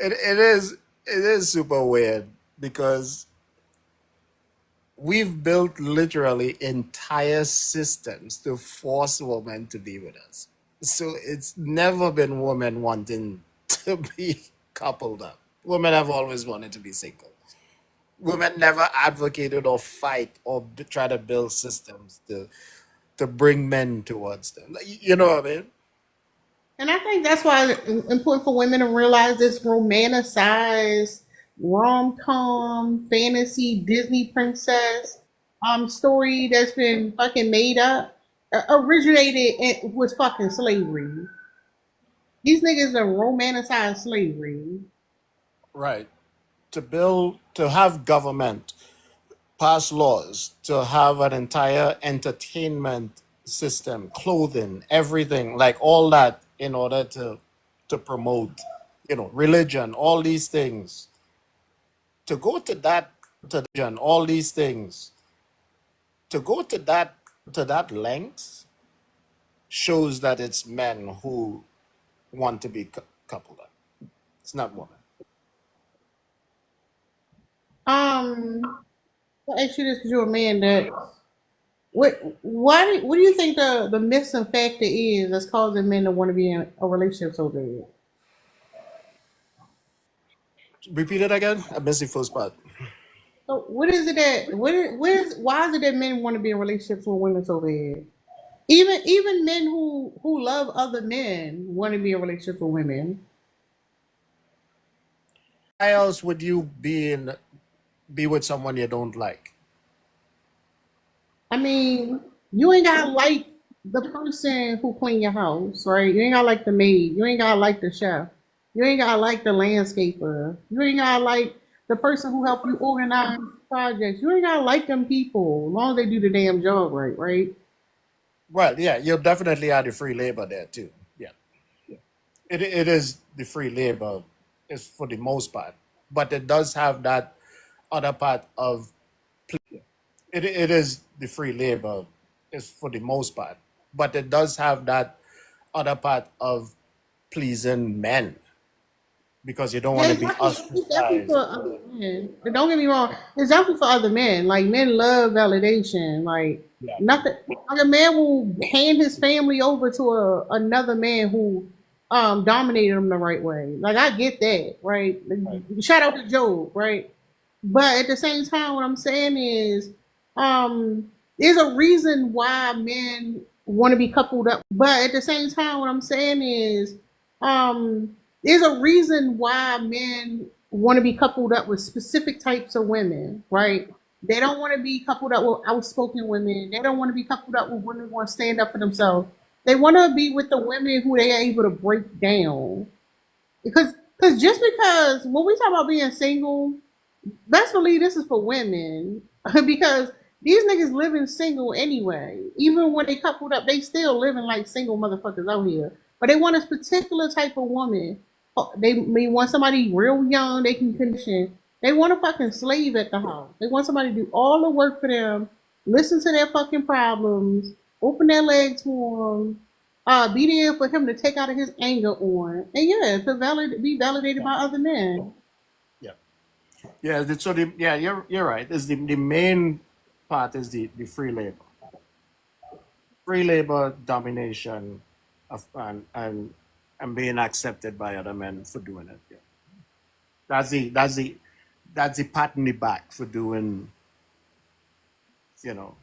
it is super weird because we've built literally entire systems to force women to be with us. So it's never been women wanting to be coupled up. Women have always wanted to be single. Women never advocated or fight or try to build systems to bring men towards them. You know what I mean? And I think that's why it's important for women to realize this romanticized rom com fantasy Disney princess story that's been fucking made up with fucking slavery. These niggas are romanticized slavery. Right. To have government pass laws, to have an entire entertainment system, clothing, everything, like all that in order to promote, religion, all these things. To go to that all these things, to go to that length shows that it's men who want to be coupled up. It's not women. I'll ask you this because you're a man that what do you think the missing factor is that's causing men to want to be in a relationship so bad? Repeat it again. I missed the first part. So what is it that why is it that men want to be in relationships with women so bad? Even men who love other men want to be in relationships with women. Why else would you be with someone you don't like? I mean, you ain't gotta like the person who clean your house, right? You ain't gotta like the maid. You ain't gotta like the chef. You ain't gotta like the landscaper. You ain't gotta like the person who helped you organize projects. You ain't gotta like them people, as long as they do the damn job right, right? Well, yeah, you'll definitely add the free labor there too. Yeah, it is the free labor is for the most part, but it does have that other part of it is the free labor is for the most part, but it does have that other part of pleasing men because you don't want Yeah, to be it's definitely for ostracized. other men. But don't get me wrong, it's definitely for other men. Like men love validation. Like Yeah, nothing. Like a man will hand his family over to another man who dominated him the right way. Like I get that, right? right. Shout out to Job, right? But at the same time, what I'm saying is, there's a reason why men want to be coupled up. But at the same time, what I'm saying is, there's a reason why men want to be coupled up with specific types of women, right? They don't want to be coupled up with outspoken women. They don't want to be coupled up with women who want to stand up for themselves. They want to be with the women who they are able to break down. Because just because when we talk about being single, best believe this is for women because these niggas living single anyway. Even when they coupled up, they still living like single motherfuckers out here. But they want a particular type of woman. They may want somebody real young they can condition. They want a fucking slave at the house. They want somebody to do all the work for them, listen to their fucking problems, open their legs for them, be there for him to take out of his anger on, and yeah, be validated Yeah, by other men. yeah, yeah. Yeah, you're right. It's the main part is the free labor domination of and being accepted by other men for doing it. Yeah. That's the pat in the back for doing, you know,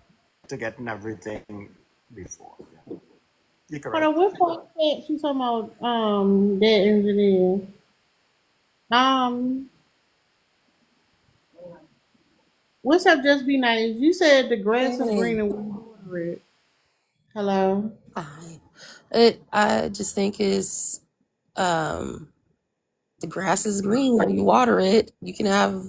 to getting everything before. Yeah. You're Hold correct. on, what part that she talking about that engineer? Um what's up, just be nice. You said the grass is Hey, green and we water it. Hello. I just think is um the grass is green when you water it. You can have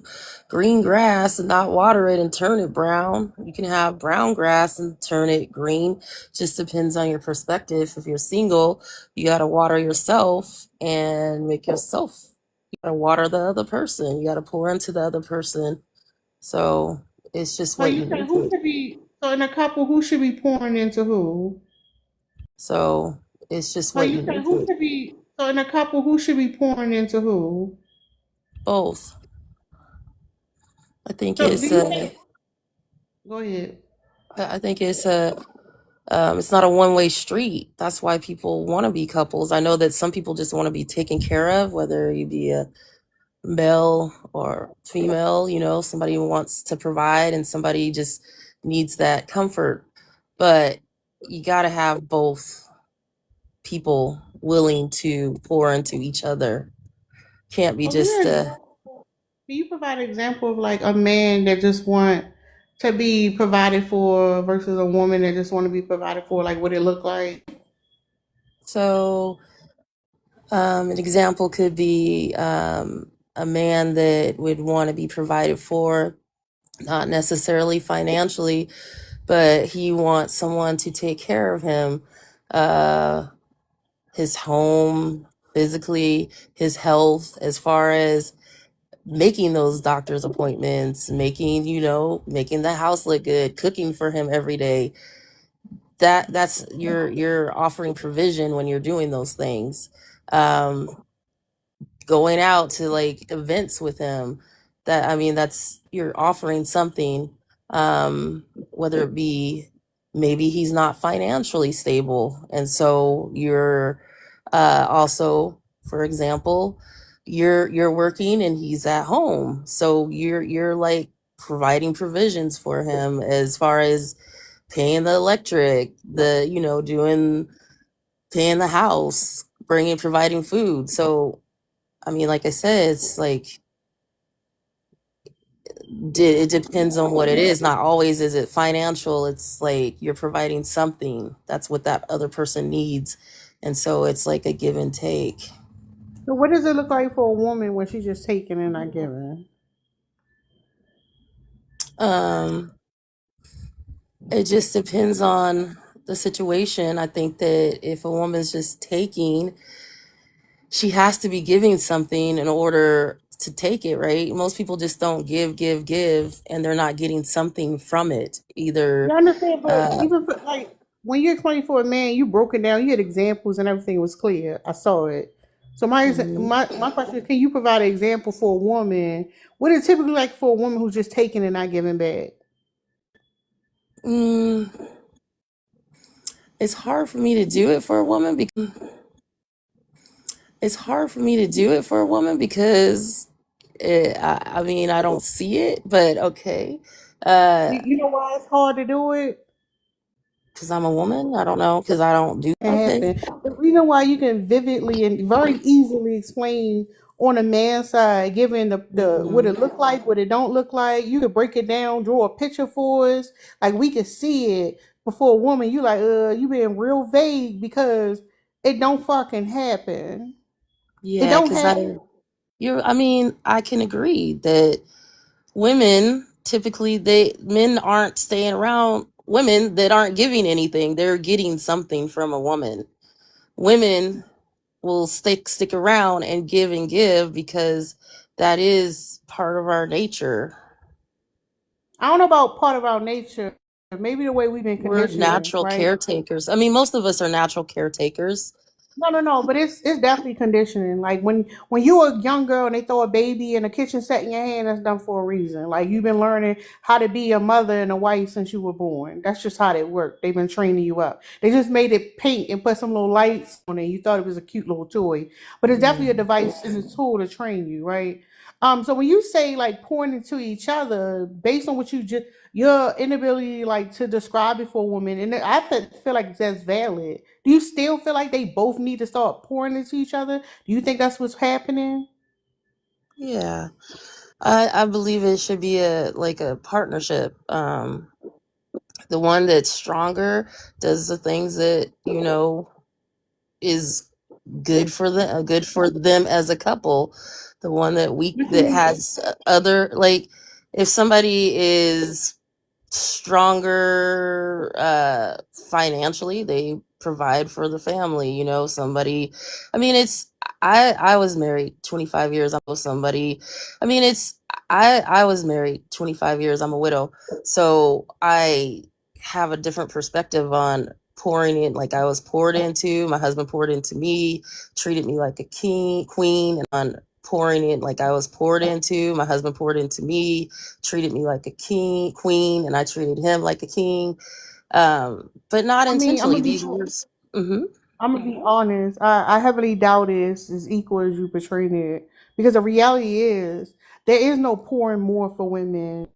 green grass and not water it and turn it brown. You can have brown grass and turn it green. Just depends on your perspective. If you're single, you gotta water yourself and make yourself. You gotta water the other person. You gotta pour into the other person. So it's just So what you you said make who it. should be so in a couple who should be pouring into who? So it's just So what you you said make who it. should be so in a couple who should be pouring into who? both. I think So do it's you think? Go ahead. I think it's not a one-way street. That's why people want to be couples. I know that some people just want to be taken care of, whether you be a male or female, somebody who wants to provide and somebody just needs that comfort. But you got to have both people willing to pour into each other. Can't be Oh, give me just an example. Can you provide an example of like a man that just want to be provided for versus a woman that just want to be provided for? Like what it look like? so an example could be a man that would want to be provided for, not necessarily financially, but he wants someone to take care of him, uh, his home, physically, his health, as far as making those doctor's appointments, making the house look good, cooking for him every day. That's you're offering provision when you're doing those things. Um, Going out to like events with him, that's you're offering something. Whether it be maybe he's not financially stable, and so you're also, for example, you're working and he's at home, so you're like providing provisions for him as far as paying the electric, the doing, paying the house, providing food. So like I said, it's like it depends on what it is. Not always is it financial. It's like you're providing something. That's what that other person needs. And so it's like a give and take. So what does it look like for a woman when she's just taking and not giving? Um, it just depends on the situation. I think that if a woman's just taking, she has to be giving something in order to take it, right? Most people just don't give, and they're not getting something from it Yeah, either. I understand, but uh even for, like when you explained for a man, you broke it down. You had examples and everything was clear. I saw it. So mhm. my question is, can you provide an example for a woman? What is it typically like for a woman who's just taking and not giving back? mm, it's hard for me to do it for a woman because I don't see it, but okay. uh You know why it's hard to do it? because I'm a woman. I don't know, because I don't do. It Okay. happened. The reason why you can vividly and very easily explain on a man's side, given the what it Mhm. look like, what it don't look like, you could break it down, draw a picture for us, like we could see it. Before a woman, you like, you being real vague because it don't fucking happen. It Yeah, don't because happen. I can agree that women typically, they men aren't staying around women that aren't giving anything. They're getting something from a woman. Women will stick around and give because that is part of our nature. I don't know about part of our nature, maybe the way we've been We're conditioned, natural right? caretakers. Most of us are natural caretakers. No, no, no. But it's definitely conditioning. Like when you were a young girl and they throw a baby in a kitchen set in your hand, that's done for a reason. Like you've been learning how to be a mother and a wife since you were born. That's just how they work. They've been training you up. They just made it pink and put some little lights on it. You thought it was a cute little toy, but it's definitely a Mm. device and a tool to train you, right? So when you say like pouring into each other, based on what you just your inability like to describe it for a woman, and feel like that's valid. Do you still feel like they both need to start pouring into each other? Do you think that's what's happening? Yeah. I believe it should be a partnership. The one that's stronger does the things that is good for them as a couple. The one What you that mean? has other, like, if somebody is stronger financially, they provide for the family. Somebody, it's I was married 25 years. I know somebody. It's I was married 25 years. I'm a widow, so I have a different perspective on pouring in. Like, I was poured into, my husband poured into me, treated me like a king queen, and on pouring in, like I was poured into. My husband poured into me, treated me like a queen, and I treated him like a king. But not I mean, intentionally. These words. Mm-hmm. I'm gonna be honest. I heavily doubt it's as equal as you portrayed it, because the reality is there is no pouring more for women.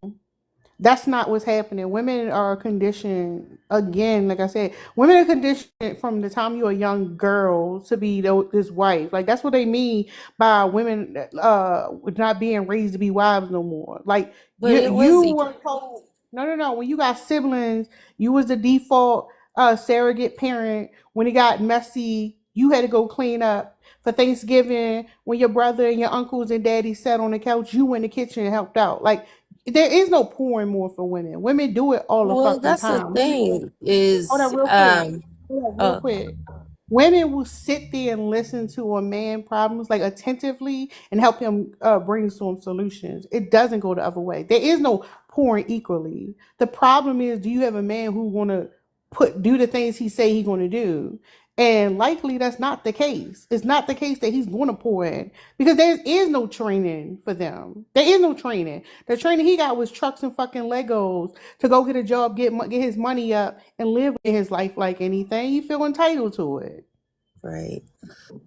That's not what's happening. Women are conditioned, again, like I said, women are conditioned from the time you're a young girl to be this wife. Like that's what they mean by women not being raised to be wives no more. Like But you it was you were told no. When you got siblings, you was the default surrogate parent. When it got messy, you had to go clean up. For Thanksgiving, when your brother and your uncles and daddy sat on the couch, you in the kitchen and helped out. Like there is no pouring more for women. Women do it all the well. fucking That's the time. thing. Hold Is on, real quick. Hold on, real uh, quick. Women will sit there and listen to a man problems like attentively and help him brainstorm solutions. It doesn't go the other way. There is no pouring equally. The problem is, do you have a man who want to do the things he say he's going to do? And likely that's not the case. It's not the case that he's going to pour in, because there is no training for them. There is no training. The training he got was trucks and fucking Legos to go get a job, get his money up, and live in his life like anything. You feel entitled to it. right.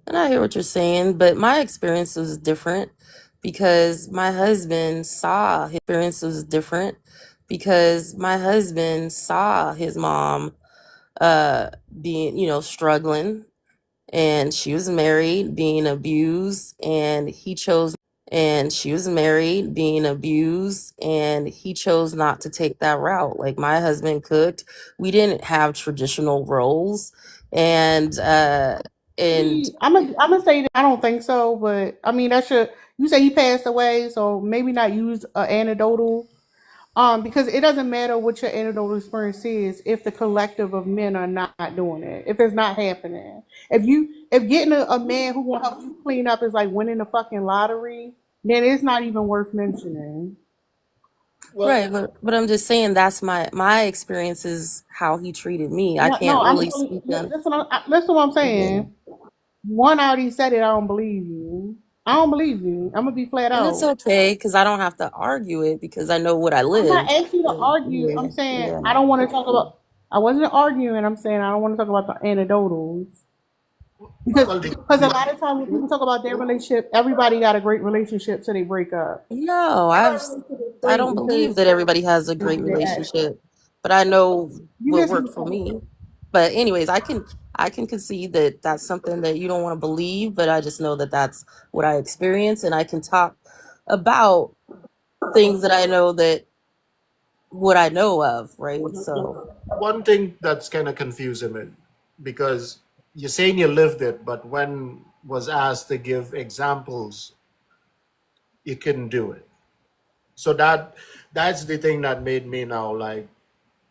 And I hear what you're saying, but my experience was different because my husband saw his experience was different because my husband saw his mom being, struggling, and she was married, being abused, and she was married, being abused, and he chose not to take that route. Like my husband cooked. We didn't have traditional roles, and and I'm gonna say that I don't think so, but I mean that should. You say he passed away, so maybe not use anecdotal. Because it doesn't matter what your anecdotal experience is if the collective of men are not doing it. If it's not happening. If getting a man who will help you clean up is like winning the fucking lottery, then it's not even worth mentioning. Well, right, but I'm just saying that's my experience is how he treated me. I No, no, can't really speak on. listen what I'm saying. One already said it. I don't believe you. I don't believe you. I'm gonna be flat And it's out. okay because I don't have to argue it because I know what I I'm not lived. asking you to argue. Yeah, I'm saying yeah. I don't want to talk about. I wasn't arguing. I'm saying I don't want to talk about the anecdotals, well, because a lot of times when people talk about their relationship, everybody got a great relationship till they break up. No, Everybody relationship is I great don't believe until that everybody has a great their ex. relationship, but I know You what just worked for me. But anyways, I can concede that that's something that you don't want to believe, but I just know that that's what I experienced, and I can talk about things that I know that what I know of, right? So one thing that's kind of confusing me, because you're saying you lived it, but when was asked to give examples, you couldn't do it. So that's the thing that made me now like,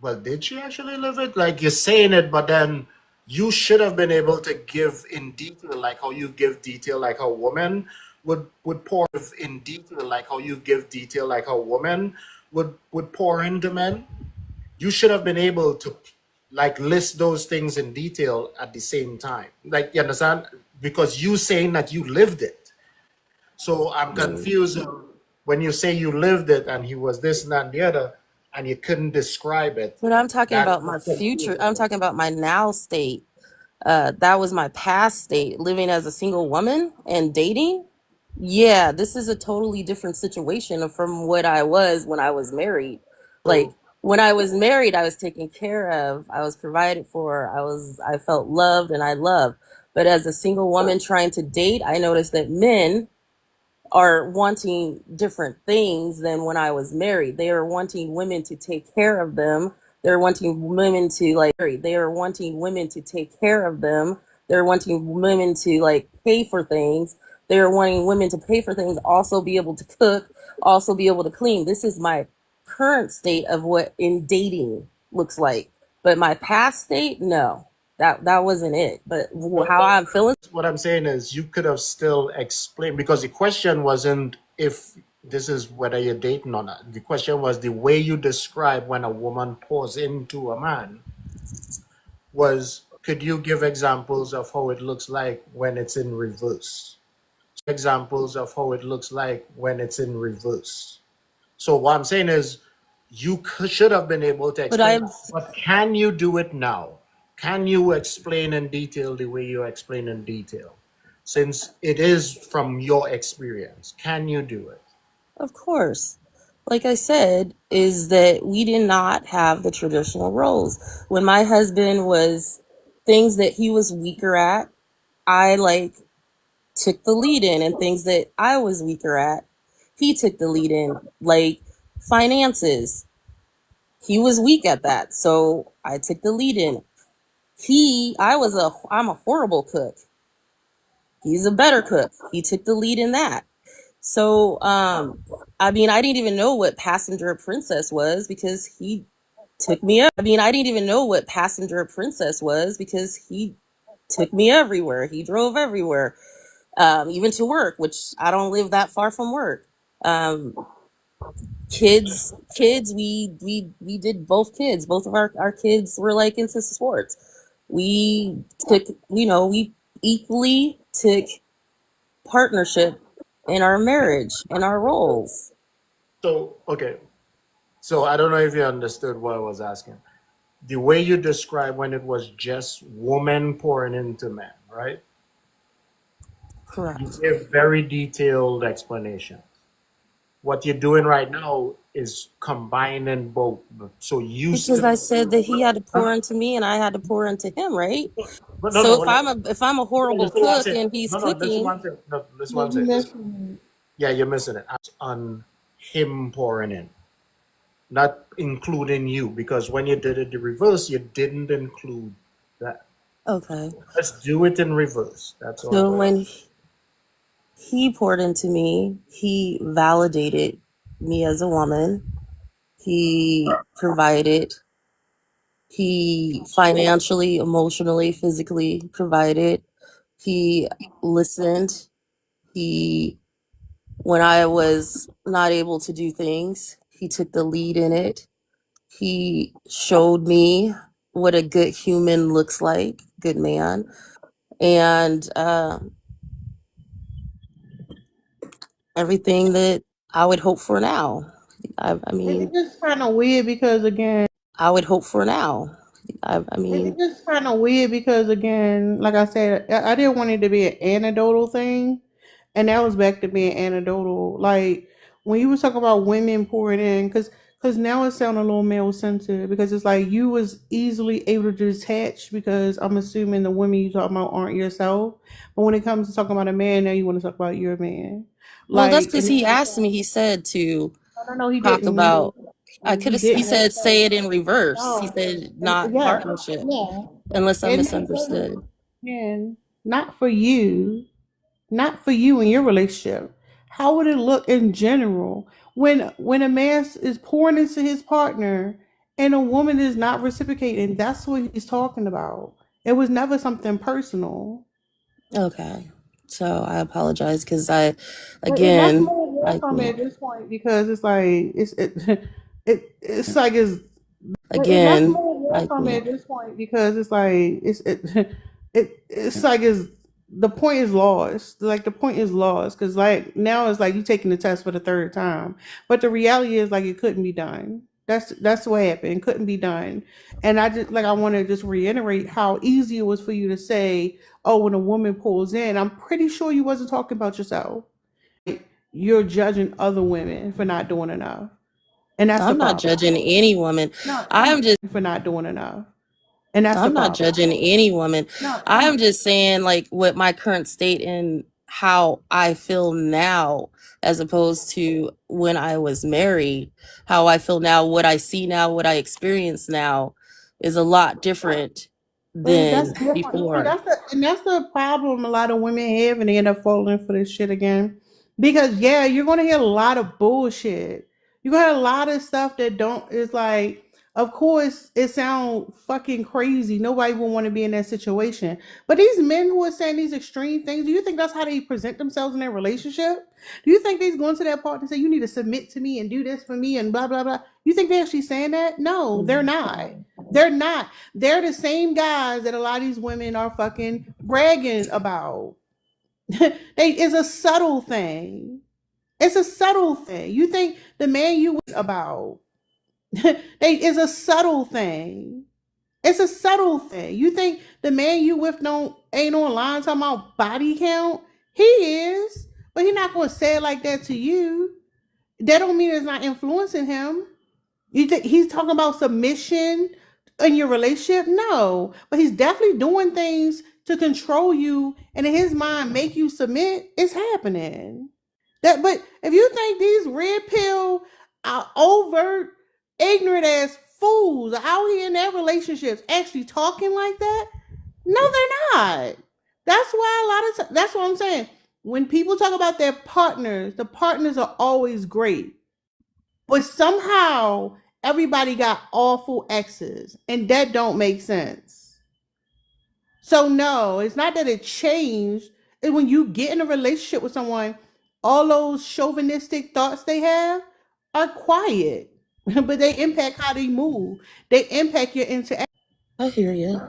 well, did she actually live it? Like you're saying it, but then you should have been able to give in detail, like how you give detail, like a woman would pour in detail, like how you give detail, like a woman would pour into men. You should have been able to like list those things in detail at the same time. Like you understand? Because you saying that you lived it. So I'm mm. confused when you say you lived it and he was this and that and the other, and you couldn't describe it. When I'm talking That's about my what's future, I'm confusing. talking about my now state. That was my past state, living as a single woman and dating. Yeah, this is a totally different situation from what I was when I was married. Like So when I was married, I was taken care of, I was provided for, I felt loved and I loved. But as a single woman trying to date, I noticed that men are wanting different things than when I was married. They are wanting women to take care of them. They're wanting women to they are wanting women to take care of them. They're wanting women to like pay for things. They're wanting women to pay for things, also be able to cook, also be able to clean. This is my current state of what in dating looks like. But my past state, no. That wasn't it. But but how I'm feeling. what I'm saying is you could have still explained, because the question wasn't if this is whether you're dating or not. The question was the way you describe when a woman pours into a man was, could you give examples of how it looks like when it's in reverse? examples of how it looks like when it's in reverse. So what I'm saying is, should have been able to But explain I'm that. But can you do it now? Can you explain in detail the way you explain in detail? Since it is from your experience, can you do it? Of course. Like I said, is that we did not have the traditional roles. When my husband was things that he was weaker at, I like took the lead in, and things that I was weaker at, he took the lead in. Like finances, he was weak at that, so I took the lead in. I'm a horrible cook. He's a better cook. He took the lead in that. So, I mean, I didn't even know what Passenger Princess was because he took me up. I mean, I didn't even know what Passenger Princess was because he took me everywhere. He drove everywhere, even to work, which I don't live that far from work. Um, kids, we did both kids. Both of our kids were like into sports. We took, we equally took partnership in our marriage and our roles. So, okay. So I don't know if you understood what I was asking. The way you described when it was just women pouring into men, right? You Correct. gave very detailed explanations. What you're doing right now is combining both. So you Because I still, said that he had to pour no, into me and I had to pour into him, right? but no, So no, if I'm a horrible listen to what I'm cook saying. and he's No, no, listen to what cooking, I'm saying. No, listen to what I'm Maybe saying. listen. Yeah, you're missing it. On him pouring in, not including you, because when you did it the reverse, you didn't include that. okay. Let's do it in reverse. That's all. So when he poured into me, he validated me as a woman. He provided. He financially, emotionally, physically provided. He listened. He, when I was not able to do things, he took the lead in it. He showed me what a good human looks like, good man. And everything that I would hope for now. I It's mean, just kind of weird because again, I would hope for now. I it's mean, just kind of weird because again, like I said, I didn't want it to be an anecdotal thing, and that was back to being anecdotal. Like when you was talking about women pouring in, because now it sounds a little male centered because it's like you was easily able to detach because I'm assuming the women you talking about aren't yourself, but when it comes to talking about a man, now you want to talk about your man, well, that's like because and he asked me. He said to no, no, he talk didn't. about. I could He have. He didn't. said say it in reverse. He No, said not yeah, partnership, yeah. unless I And misunderstood. and not for you, not for you in your relationship. How would it look in general when a man is pouring into his partner and a woman is not reciprocating? That's what he's talking about. It was never something personal. Okay, so I apologize because I, And that's again, more I welcome at this point because it's like it's like and that's again, more I welcome at this point because it's like it's like it's the point is lost. Like the point is lost because like now it's like you taking the test for the third time, but the reality is like it couldn't be done. That's what happened. It couldn't be done, and I just like I want to just reiterate how easy it was for you to say, "Oh, when a woman pulls in," I'm pretty sure you wasn't talking about yourself. You're judging other women for not doing enough, and that's the I'm not problem. judging any woman. No, I'm just for not doing enough. And that's the I'm not problem. judging any woman. No, I'm just saying like what my current state and how I feel now as opposed to when I was married. How I feel now, what I see now, what I experience now is a lot different but that's than different. See, before. that's the problem a lot of women have, and they end up falling for this shit again. Because yeah, you're gonna hear a lot of bullshit. You're gonna hear a lot of stuff that don't. It's like, of course, it sounds fucking crazy. Nobody would want to be in that situation. But these men who are saying these extreme things, do you think that's how they present themselves in their relationship? Do you think they're going to that part and say, "You need to submit to me and do this for me" and blah blah blah? You think they're actually saying that? No, they're not. They're not. They're the same guys that a lot of these women are fucking bragging about. It's a subtle thing. It's a subtle thing. You think the man you about is a subtle thing. It's a subtle thing. You think the man you with don't ain't online talking about body count? He is, but he's not gonna say it like that to you. That don't mean it's not influencing him. You think he's talking about submission in your relationship? No, but he's definitely doing things to control you and in his mind make you submit. It's happening. But if you think these red pill, overt, ignorant ass fools are out here in their relationships actually talking like that, no, they're not. That's why a lot of that's what I'm saying. When people talk about their partners, the partners are always great, but somehow everybody got awful exes, and that don't make sense. So no, it's not that it changed. And when you get in a relationship with someone, all those chauvinistic thoughts they have are quiet, but they impact how they move. They impact your interaction. I hear you.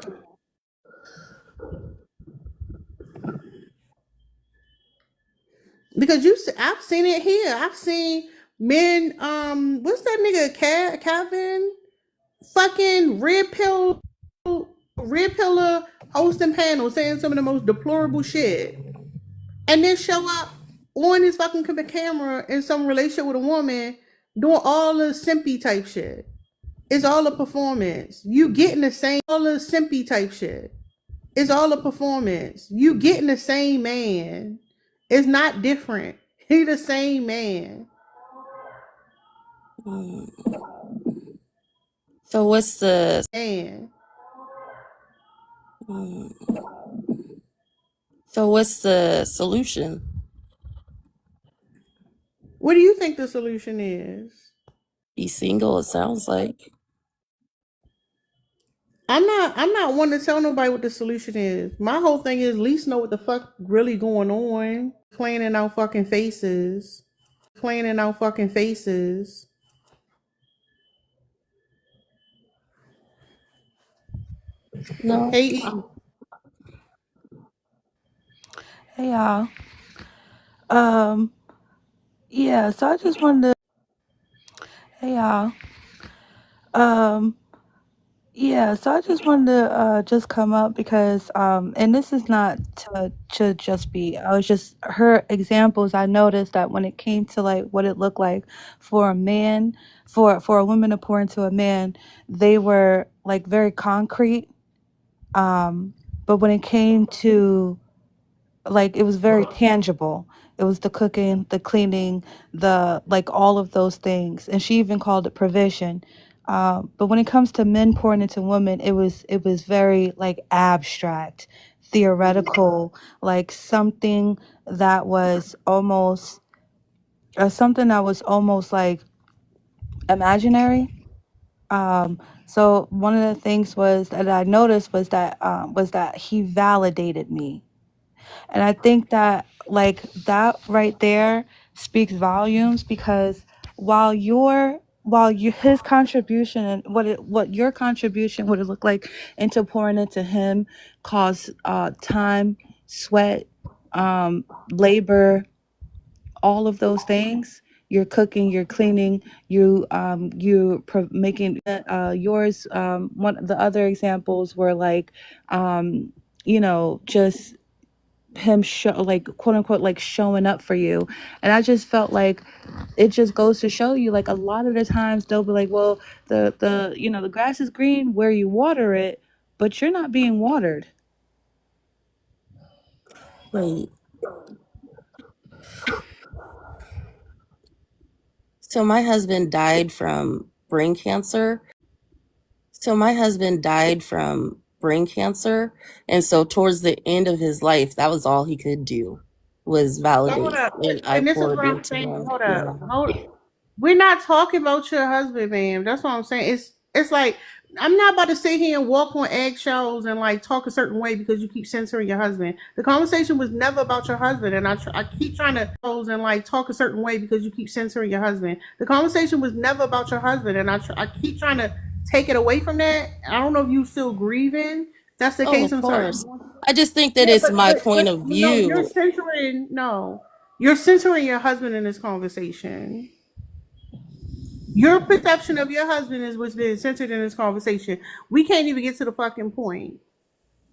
Because I've seen it here. I've seen men. What's that nigga? Calvin, fucking red pillar hosting panels saying some of the most deplorable shit, and then show up on his fucking camera in some relationship with a woman doing all the simpy type shit. It's all a performance. You getting the same all the simpy type shit. It's all a performance. You getting the same man. It's not different. He the same man. Mm. So what's the Man. so what's the solution? What do you think the solution is? Be single, it sounds like. I'm not one to tell nobody what the solution is. My whole thing is at least know what the fuck really going on. Playing in our fucking faces. Playing in our fucking faces. No. Hey, Hey y'all. Yeah, so I just wanted to Hey y'all. Yeah, so I just wanted to just come up because and this is not to just be I was just her examples. I noticed that when it came to like what it looked like for a man, for a woman to pour into a man, they were like very concrete. But when it came to like it was very tangible. It was the cooking, the cleaning, the like all of those things, and she even called it provision. But when it comes to men pouring into women, it was very like abstract, theoretical, like something that was almost like imaginary. So one of the things was that I noticed was that he validated me. And I think that like that right there speaks volumes because while you his contribution and what your contribution would have looked like into pouring into him caused time, sweat, labor, all of those things. You're cooking, you're cleaning, making yours. One the other examples were like, just him like quote unquote like showing up for you. And I just felt like it just goes to show you like a lot of the times they'll be like, well, the grass is green where you water it, but you're not being watered. Wait. So my husband died from brain cancer. And so towards the end of his life, that was all he could do was validate. hold up. And I And this is poured what I'm into saying. him. Hold Yeah. up. We're not talking about your husband, man. That's what I'm saying. It's like I'm not about to sit here and walk on eggshells and like talk a certain way because you keep censoring your husband. The conversation was never about your husband, and I keep trying to and like talk a certain way because you keep censoring your husband. The conversation was never about your husband, and I keep trying to take it away from that. I don't know if you still grieving That's the Oh, case. of I'm sorry. course. I just think that Yeah, it's but my but point but of no, you're view. censoring. No, you're censoring your husband in this conversation. Your perception of your husband is what's being censored in this conversation. We can't even get to the fucking point.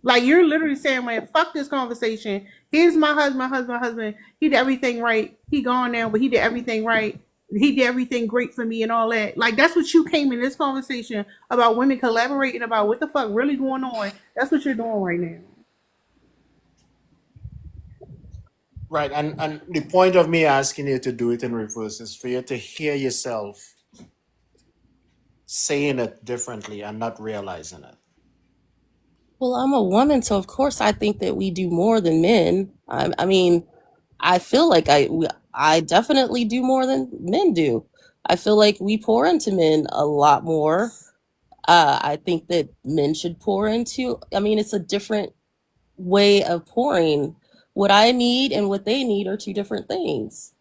Like you're literally saying, "Man, fuck this conversation. Here's my husband, my husband, my husband. He did everything right. He gone now, but he did everything right. He did everything great for me and all that." Like that's what you came in this conversation about women collaborating about what the fuck really going on. That's what you're doing right now. Right. And the point of me asking you to do it in reverse is for you to hear yourself saying it differently and not realizing it. Well, I'm a woman, so of course I think that we do more than men. I mean, I feel like I definitely do more than men do. I feel like we pour into men a lot more. I think that men should pour into. I mean, it's a different way of pouring. What I need and what they need are two different things.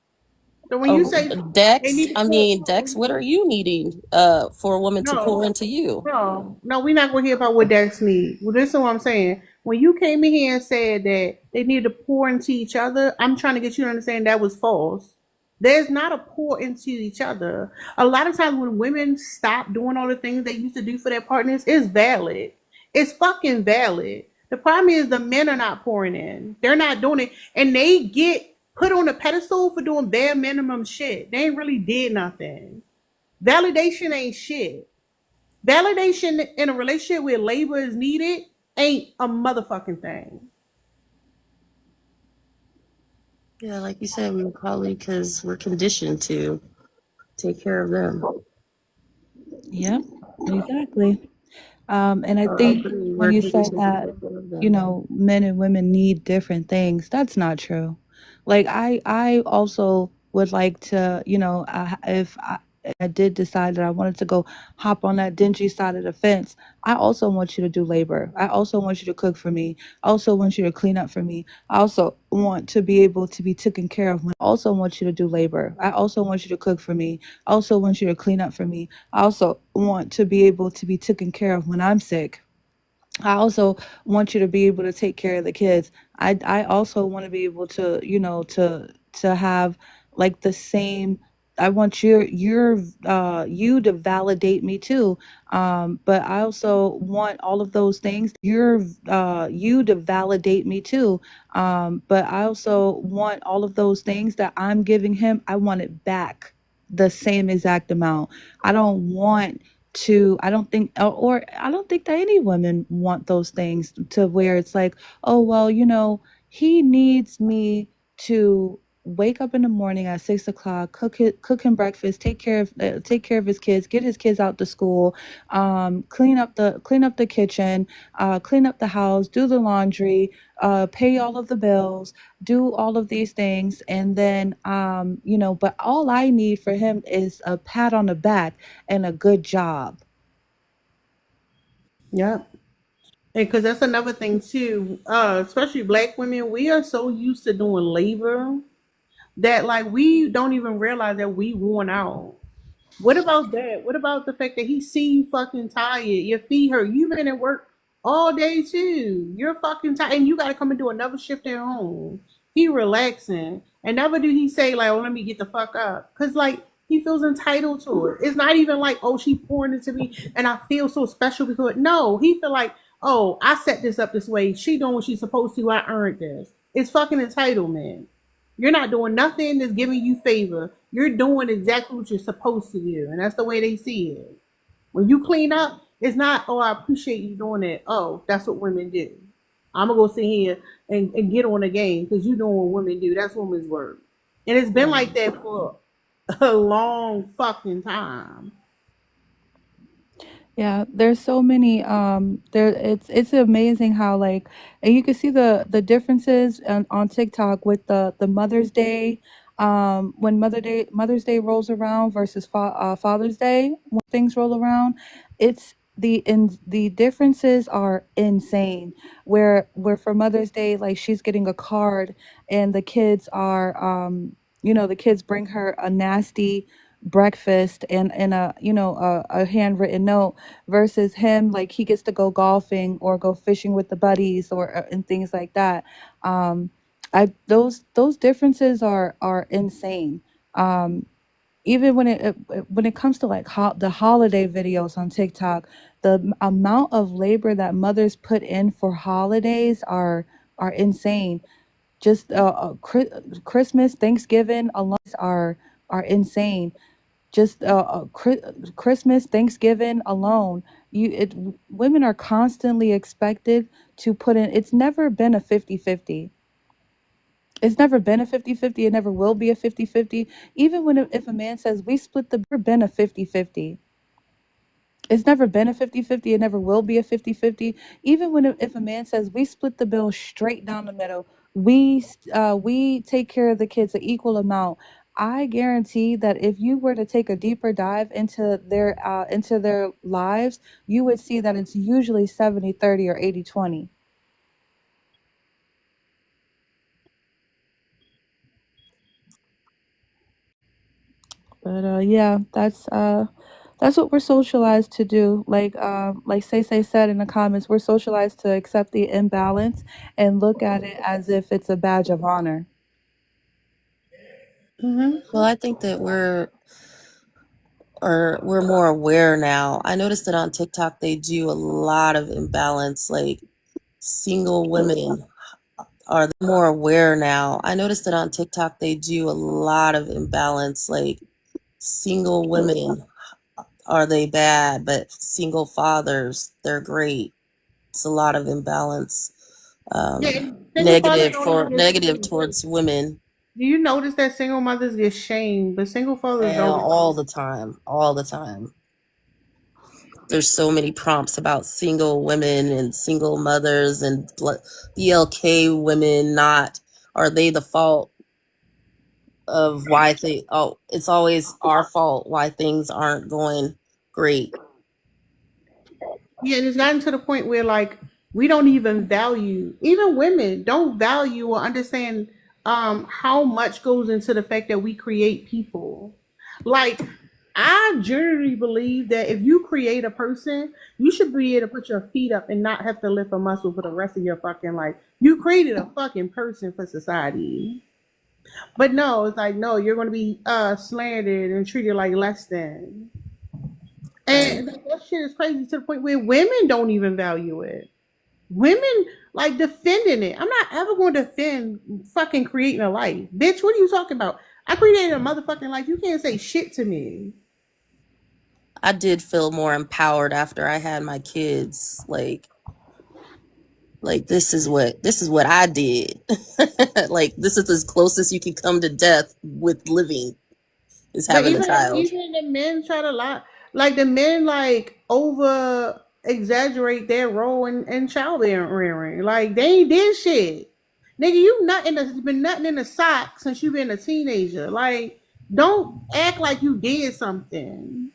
So when you Oh, say they Dex, need to I pull, mean, Dex, what are you needing for a woman to pour no, into you? no, we're not going to hear about what Dax need. Well, this is what I'm saying. When you came in here and said that they need to pour into each other, I'm trying to get you to understand that was false. There's not a pour into each other. A lot of times when women stop doing all the things they used to do for their partners, it's valid. It's fucking valid. The problem is the men are not pouring in. They're not doing it. And they get put on a pedestal for doing bare minimum shit. They ain't really did nothing. Validation ain't shit. Validation in a relationship where labor is needed ain't a motherfucking thing. Yeah, like you said, we probably because we're conditioned to take care of them. Yep, exactly. And I I think agree. when We're you said conditioned to that, take care of you them. know, men and women need different things, that's not true. Like I also would like to, you know, if I did decide that I wanted to go hop on that dingy side of the fence, I also want you to do labor. I also want you to cook for me. I also want you to clean up for me. I also want to be able to be taken care of. I also want you to do labor. I also want you to cook for me. I also want you to clean up for me. I also want to be able to be taken care of when I'm sick. I also want you to be able to take care of the kids. I also want to be able to, you know, to have like the same. I want you to validate me too. But I also want all of those things. You to validate me too. But I also want all of those things that I'm giving him. I want it back the same exact amount. I don't want I don't think, or I don't think that any women want those things to where it's like, oh well, you know, he needs me to wake up in the morning at 6 o'clock, cook him breakfast, take care of his kids, get his kids out to school, clean up the kitchen, clean up the house, do the laundry, pay all of the bills, do all of these things, and then you know, but all I need for him is a pat on the back and a good job. Yep. And because that's another thing too, especially black women, we are so used to doing labor that like we don't even realize that we worn out. What about that? What about the fact that he see you fucking tired? Your feet hurt. You've been at work all day too. You're fucking tired, and you got to come and do another shift at home. He relaxing, and never do he say like, "Oh, let me get the fuck up," because like he feels entitled to it. It's not even like, "Oh, she pouring into me, and I feel so special because." No, he feel like, "Oh, I set this up this way. She doing what she's supposed to. I earned this." It's fucking entitlement. You're not doing nothing that's giving you favor. You're doing exactly what you're supposed to do, and that's the way they see it. When you clean up, it's not, oh, I appreciate you doing that. Oh, that's what women do. I'm gonna go sit here and get on the game because you know what women do. That's women's work, and it's been like that for a long fucking time. Yeah, there's so many it's amazing how like, and you can see the differences on TikTok with the Mother's Day, when Mother's Day rolls around versus Father's Day when things roll around. It's the differences are insane. Where for Mother's Day, like she's getting a card and the kids are, you know, the kids bring her a nasty breakfast and a a handwritten note versus him like he gets to go golfing or go fishing with the buddies or and things like that. um I those differences are insane. um Even when it comes to like the holiday videos on TikTok, the amount of labor that mothers put in for holidays are insane. Just Christmas, Thanksgiving alone are insane. Just Christmas, Thanksgiving alone, women are constantly expected to put in. It's never been a 50-50. It's never been a 50-50. It never will be a 50-50. Even if a man says we split the been a 50-50. It's never been a 50-50. It never will be a 50-50. Even if a man says we split the bill straight down the middle, we take care of the kids an equal amount. I guarantee that if you were to take a deeper dive into their lives, you would see that it's usually 70-30 or 80-20. But yeah, that's what we're socialized to do. Like Say said in the comments, we're socialized to accept the imbalance and look at it as if it's a badge of honor. Well, I think that we're more aware now. I noticed that on TikTok they do a lot of imbalance, like single women are more aware now. I noticed that on TikTok they do a lot of imbalance, like single women, are they bad, but single fathers, they're great. It's a lot of imbalance. Yeah, and single fathers don't even get Negative shamed. towards women. Do you notice that single mothers get shamed, but single fathers And don't? all the time. There's so many prompts about single women and single mothers and BLK women. Not are they the fault of why it's always our fault why things aren't going great. Yeah, and it's gotten to the point where like we don't even value, even women don't value or understand how much goes into the fact that we create people. Like I generally believe that if you create a person, you should be able to put your feet up and not have to lift a muscle for the rest of your fucking life. You created a fucking person for society. But no, it's like no, you're gonna be slandered and treated like less than. Right. And that shit is crazy to the point where women don't even value it. Women like defending it. I'm not ever going to defend fucking creating a life. Bitch, what are you talking about? I created a motherfucking life. You can't say shit to me. I did feel more empowered after I had my kids. Like this is what I did. Like this is as close as you can come to death with living, is But having a child. even the men try to lie. Like the men like over exaggerate their role in child rearing. Like they ain't did shit. Nigga, you been nothing in the sock since you been a teenager. Like, don't act like you did something.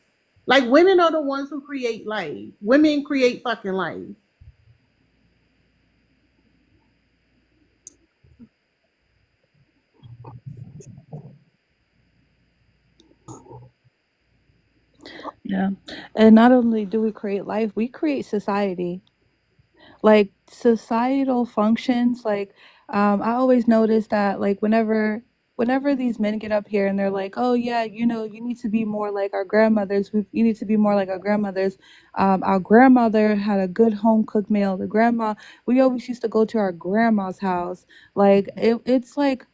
Like women are the ones who create life. Women create fucking life. Yeah. And not only do we create life, we create society. Like societal functions, like I always notice that like whenever these men get up here and they're like, oh yeah, you need to be more like our grandmothers. You need to be more like our grandmothers. Our grandmother had a good home cooked meal. The grandma, we always used to go to our grandma's house. Like it's like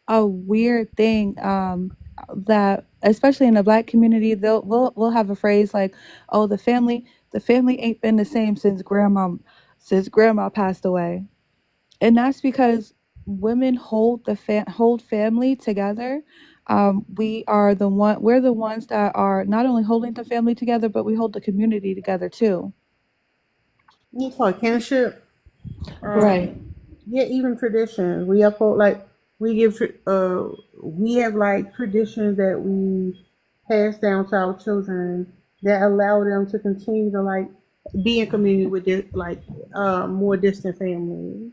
a weird thing, that especially in the black community, we'll have a phrase like, oh, the family ain't been the same since grandma passed away. And that's because women hold family together. We're the ones that are not only holding the family together, but we hold the community together too. You call it kinship. Right. Yeah, even traditions. We uphold like we have like traditions that we pass down to our children that allow them to continue to like be in community with their like more distant families.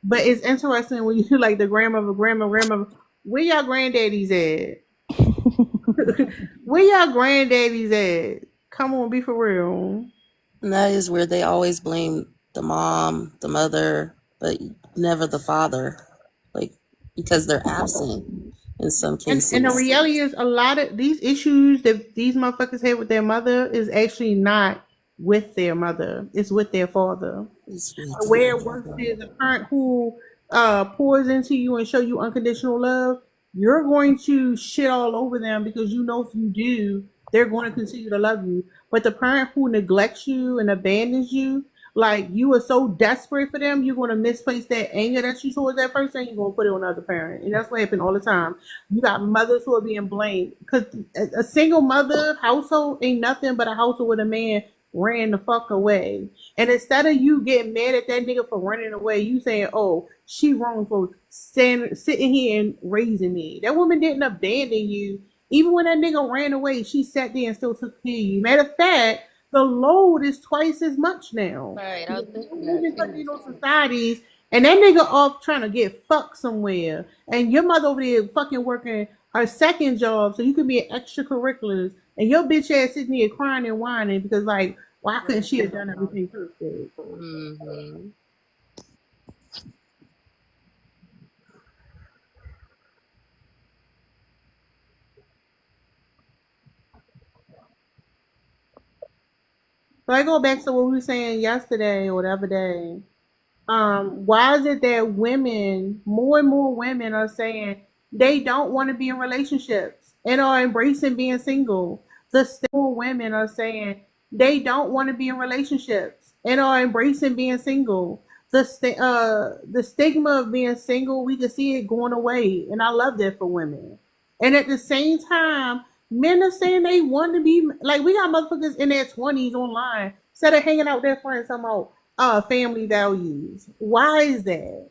But it's interesting when you like the grandmother. Where y'all granddaddies at? Where y'all granddaddies at? Come on, be for real. And that is where they always blame the mom, the mother, but never the father. Like, because they're absent in some And the cases. reality is, a lot of these issues that these motherfuckers have with their mother is actually not with their mother. It's with their father. It's with The way it works is a parent who pours into you and show you unconditional love, you're going to shit all over them because you know if you do, they're going to continue to love you. But the parent who neglects you and abandons you, like you are so desperate for them, you're going to misplace that anger that you towards that person. You're going to put it on another parent, and that's what happened all the time. You got mothers who are being blamed because a single mother household ain't nothing but a household with a man ran the fuck away. And instead of you getting mad at that nigga for running away, you saying, "Oh, she wrong for sitting here and raising me." That woman didn't abandon you. Even when that nigga ran away, she sat there and still took care of you. Matter of fact, the load is twice as much now. Right, I was Because thinking you live that in too. those societies, and that nigga off trying to get fucked somewhere, and your mother over there fucking working her second job so you can be in extracurriculars, and your bitch ass sitting there crying and whining because like, why couldn't she have done everything perfect? Mm-hmm. So I go back to what we were saying yesterday or the other day. Why is it that women, more and more women, are saying they don't want to be in relationships and are embracing being single? The more women are saying they don't want to be in relationships and are embracing being single. The stigma of being single, we can see it going away, and I love that for women. And at the same time, men are saying they want to be like we got motherfuckers in their 20s online instead of hanging out with their friends talking about family values. Why is that?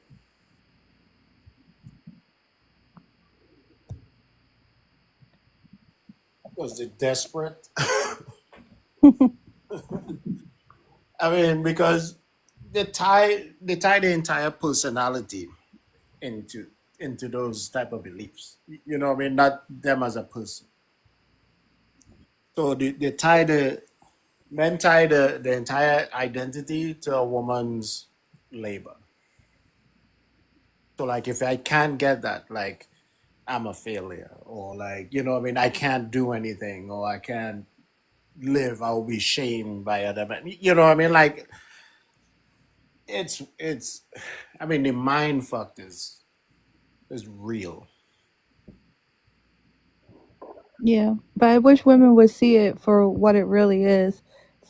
Was it desperate? I mean, because they tie the entire personality into into those type of beliefs. You know what I mean? Not them as a person. So they tie the men tie the entire identity to a woman's labor. So like if I can't get that, like I'm a failure, or like you know what I mean, I can't do anything, or I can't live, I'll be shamed by other men. You know what I mean? Like it's I mean the mind fuck is real. Yeah, but I wish women would see it for what it really is.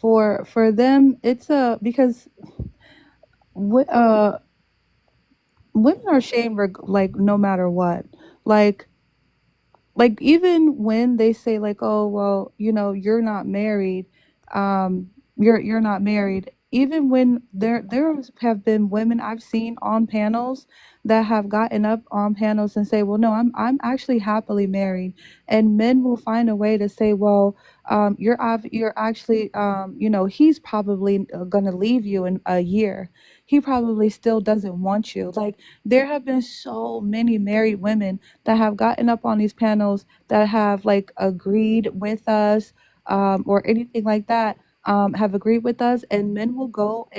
For them, it's a because wi- uh women are shamed like no matter what. Like even when they say like, oh well, you're not married, you're not married. Even when there have been women I've seen on panels that have gotten up on panels and say, well, no, I'm actually happily married, and men will find a way to say, well, you're actually, he's probably gonna leave you in a year. He probably still doesn't want you. Like there have been so many married women that have gotten up on these panels that have like agreed with us, or anything like that, have agreed with us, and men will go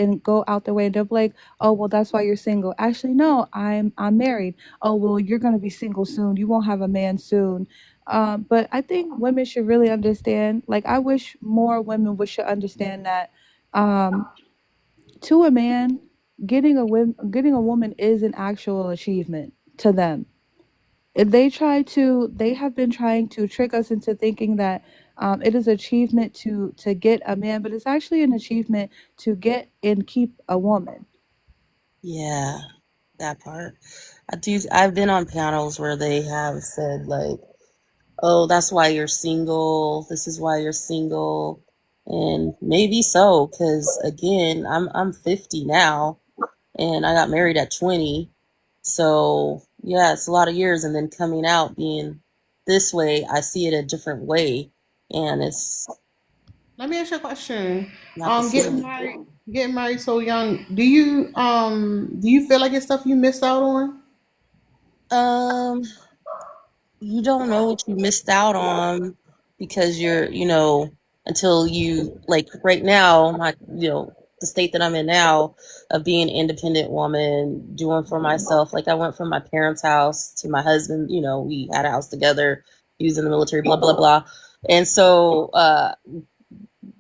out their way and they'll be like, oh well, that's why you're single. Actually, no, I'm married. Oh well, you're gonna be single soon. You won't have a man soon. But I think women should really understand. Like I wish more women should understand that, um, to a man, getting a woman is an actual achievement to them. They have been trying to trick us into thinking that, it is achievement to get a man, but it's actually an achievement to get and keep a woman. Yeah, that part. I've been on panels where they have said like, "Oh, that's why you're single. This is why you're single." And maybe so, because again, I'm 50 now, and I got married at 20. So yeah, it's a lot of years, and then coming out being this way, I see it a different way, and it's Let me ask you a question. not the Getting same. married. getting married so young, do you feel like it's stuff you missed out on? Um, you don't know what you missed out on because you're until you like right now, the state that I'm in now of being an independent woman, doing for myself. Like I went from my parents' house to my husband, we had a house together, he was in the military, blah, blah, blah. And so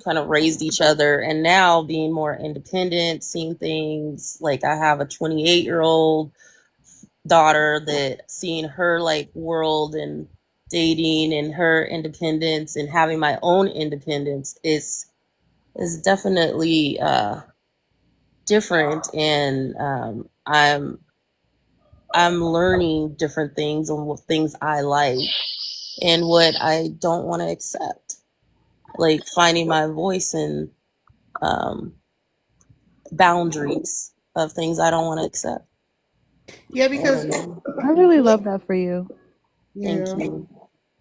kind of raised each other, and now being more independent, seeing things like I have a 28-year-old daughter, that seeing her like world and dating and her independence and having my own independence is definitely different. And I'm learning different things and what things I like and what I don't want to accept, like finding my voice and um, boundaries of things I don't want to accept. Yeah, because And I really love that for you. thank yeah. you.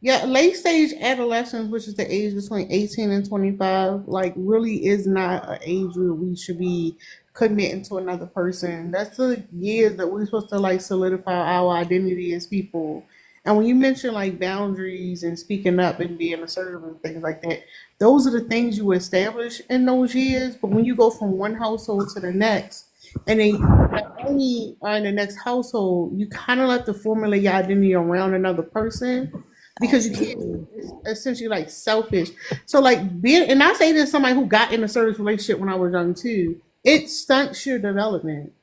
Yeah, late stage adolescence, which is the age between 18 and 25, like really is not an age where we should be committing to another person. That's the years that we're supposed to like solidify our identity as people. And when you mention like boundaries and speaking up and being assertive and things like that, those are the things you establish in those years. But when you go from one household to the next, and then not only are in the next household, you kind of have to formulate your identity around another person because you can't. Absolutely. It's essentially like selfish. So like being, and I say this as somebody who got in a serious relationship when I was young too. It stunts your development.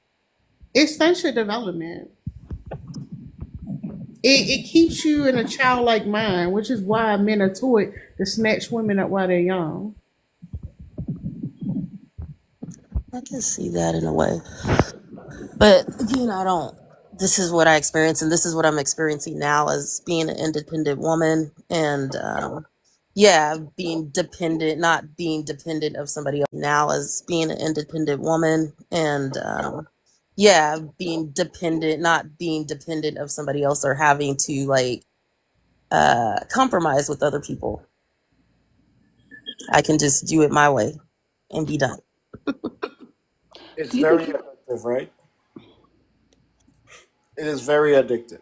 It stunts your development. It keeps you in a childlike mind, which is why men are taught to snatch women up while they're young. I can see that in a way. But again, I don't. This is what I experience, and this is what I'm experiencing now as being an independent woman. And yeah, being dependent, not being dependent of somebody else now as being an independent woman. And yeah, being dependent, not being dependent of somebody else or having to like compromise with other people. I can just do it my way and be done. It's Do you very think addictive, right? It is very addictive.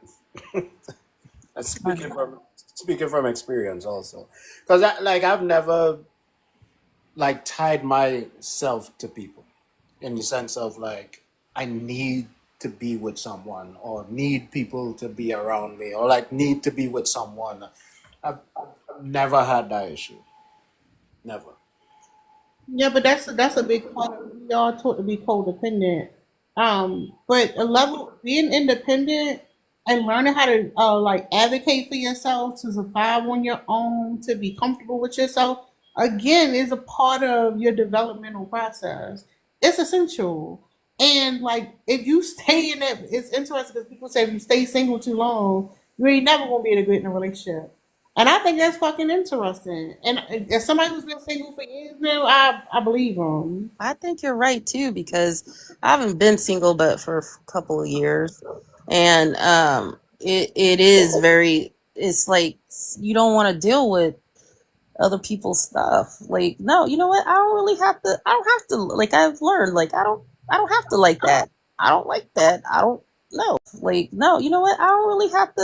And speaking from experience also, because I've never like tied myself to people in the sense of like I need to be with someone or need people to be around me or like need to be with someone. I've never had that issue. Never. Yeah, but that's a big part of we all taught to be codependent. But a level being independent and learning how to like advocate for yourself to survive on your own, to be comfortable with yourself, again, is a part of your developmental process. It's essential. And like if you stay in that, it's interesting because people say if you stay single too long, you ain't never gonna be able to get in a relationship. And I think that's fucking interesting. And as somebody who's been single for years now, I believe them. I think you're right too, because I haven't been single but for a couple of years. And it is very, it's like you don't want to deal with other people's stuff. Like, no, you know what? I don't have to, like I've learned, like I don't have to like that. I don't like that. I don't know. Like, no, you know what? I don't have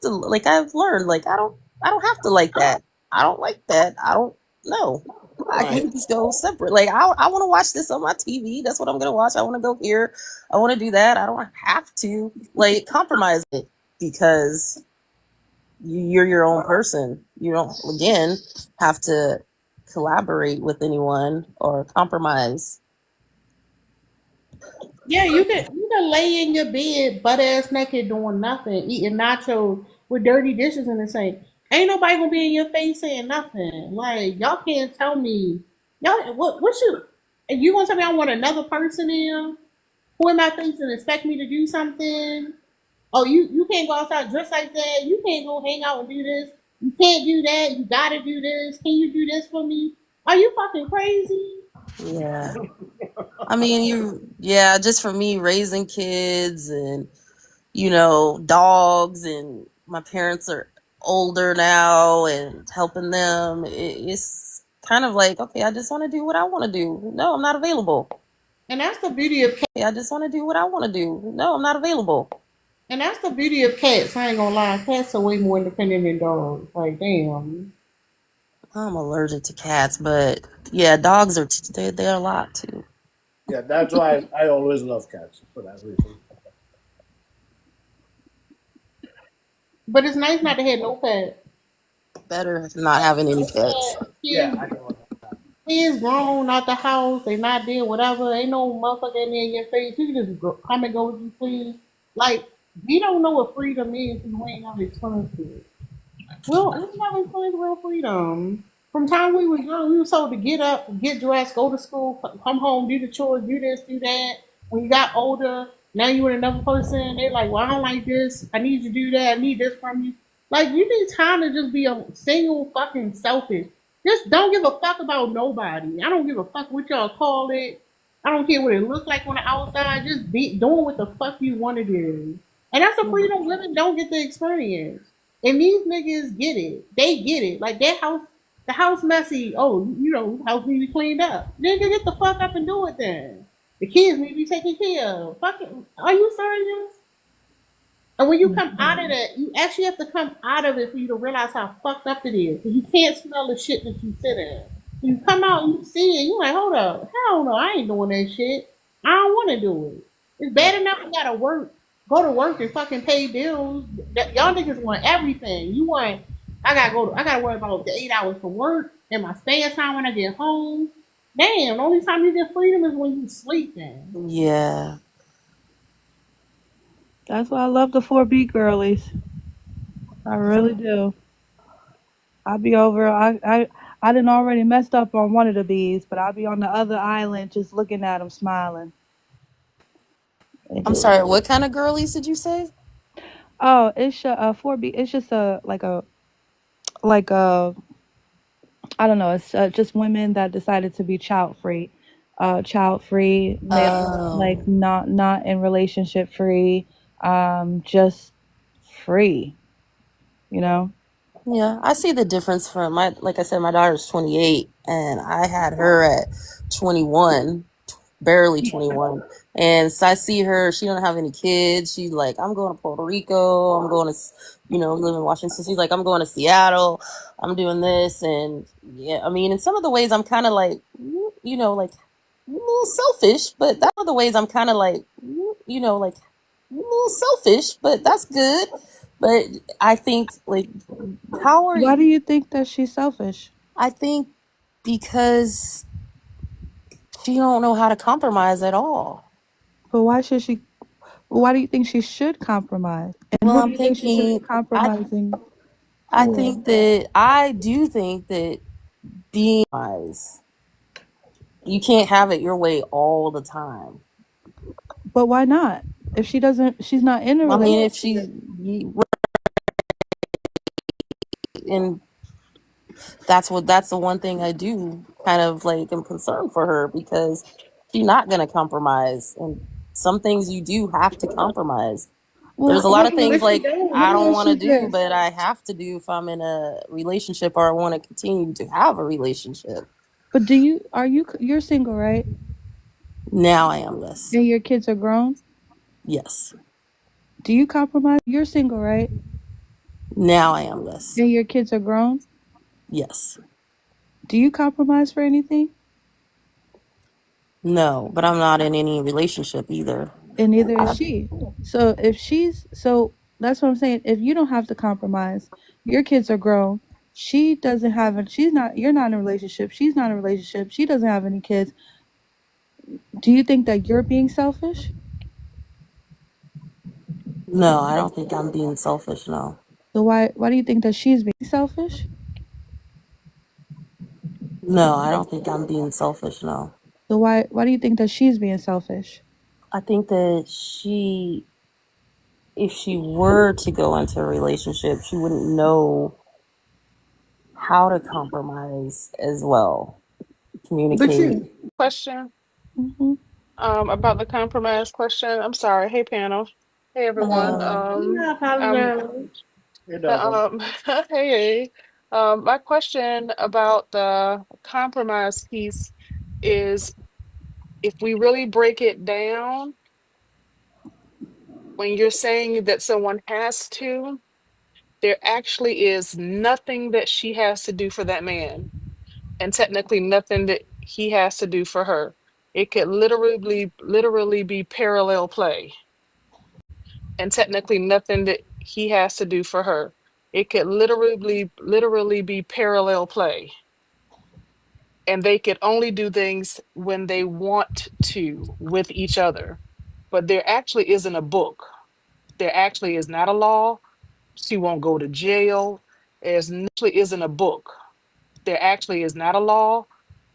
to, like I've learned, like I don't have to like that. I don't like that. I don't know. I Right. can just go separate. Like I want to watch this on my TV. That's what I'm gonna watch. I want to go here. I want to do that. I don't have to like compromise it because you're your own person. You don't again have to collaborate with anyone or compromise. Yeah, you can lay in your bed butt ass naked doing nothing, eating nachos with dirty dishes in the sink. Ain't nobody gonna be in your face saying nothing. Like y'all can't tell me, y'all what you, and you gonna tell me I want another person in who in my face and expect me to do something? Oh, you can't go outside dressed like that. You can't go hang out and do this. You can't do that. You gotta do this. Can you do this for me? Are you fucking crazy? Yeah. I mean, yeah, just for me raising kids and dogs, and my parents are older now and helping them. It's kind of like, okay, I just want to do what I want to do. No, I'm not available. And that's the beauty of cats. I just want to do what I want to do. No, I'm not available. And that's the beauty of cats. I ain't gonna lie, cats are way more independent than dogs. Like, damn. I'm allergic to cats, but yeah, dogs are they're a lot too. Yeah, that's why I always love cats for that reason. But it's nice not to have no pet. Better not having any pets. Yeah, Kids, I know. kids grown out the house, they not there, whatever. Ain't no motherfucker in there in your face. You can just come and go as you please. Like, we don't know what freedom is because we ain't never experienced it. Well, we never experienced real freedom. From time we were young, we were told to get up, get dressed, go to school, come home, do the chores, do this, do that. When you got older, now you with another person, they're like, well, I don't like this. I need you to do that. I need this from you. Like, you need time to just be a single fucking selfish. Just don't give a fuck about nobody. I don't give a fuck what y'all call it. I don't care what it looks like on the outside. Just be doing what the fuck you want to do. And that's a freedom women don't get the experience. And these niggas get it. They get it. Like that house, the house messy. Oh, you know, house need to be cleaned up. Nigga, get the fuck up and do it then. The kids need to be taken care of. Fucking, are you serious? And when you come out of that, you actually have to come out of it for you to realize how fucked up it is. Because you can't smell the shit that you sit in. You come out and you see it, you like, hold up, hell no, I ain't doing that shit. I don't want to do it. It's bad enough you gotta work, go to work and fucking pay bills. Y'all niggas want everything. You want, I gotta worry about the 8 hours for work and my spare time when I get home. Damn, the only time you get freedom is when you sleep then. Yeah. That's why I love the 4B girlies. I really do. I'll be over. I done already messed up on one of the bees, but I'll be on the other island just looking at them smiling. I'm sorry, what kind of girlies did you say? Oh, it's a 4B. It's just a like a I don't know. It's just women that decided to be child free, like not in relationship free, just free. You know. Yeah, I see the difference from like I said, my daughter's 28 and I had her at 21, barely 21. And so I see her, she don't have any kids. She's like, I'm going to Puerto Rico. I'm going to, live in Washington. She's like, I'm going to Seattle. I'm doing this. And yeah, I mean, in some of the ways I'm kind of like, like a little selfish, but that's one of the ways I'm kind of like, like a little selfish, but that's good. But I think like, Why do you think that she's selfish? I think because she don't know how to compromise at all. But why should she? Why do you think she should compromise? And Well, who do you think she should be compromising? I do think that being wise, you can't have it your way all the time. But why not? If she doesn't, she's not in a relationship. I mean, if she's and that's the one thing I do kind of like am concerned for her because she's not gonna compromise, and some things you do have to compromise. Well, there's a lot of maybe things like I don't want to she do, does. but I have to do if I'm in a relationship or I want to continue to have a relationship. But you're single, right? Now I am, yes. And your kids are grown? Yes. Do you compromise? You're single, right? Now I am, yes. And your kids are grown? Yes. Do you compromise for anything? No, but I'm not in any relationship either. And neither is she. So that's what I'm saying. If you don't have to compromise, your kids are grown. You're not in a relationship. She's not in a relationship. She doesn't have any kids. Do you think that you're being selfish? No, I don't think I'm being selfish, no. So why do you think that she's being selfish? No, I don't think I'm being selfish, no. So why do you think that she's being selfish? I think that if she were to go into a relationship, she wouldn't know how to compromise as well. Communicate. Question Mm-hmm. about the compromise question. I'm sorry. Hey, panel. Hey, everyone. Yeah, apologize. It doesn't. Hey. My question about the compromise piece is if we really break it down, when you're saying that someone has to, there actually is nothing that she has to do for that man, and technically nothing that he has to do for her. It could literally be parallel play, and technically nothing that he has to do for her. It could literally be parallel play, and they could only do things when they want to with each other. But there actually isn't a book. There actually is not a law. She won't go to jail. There's actually isn't a book. There actually is not a law.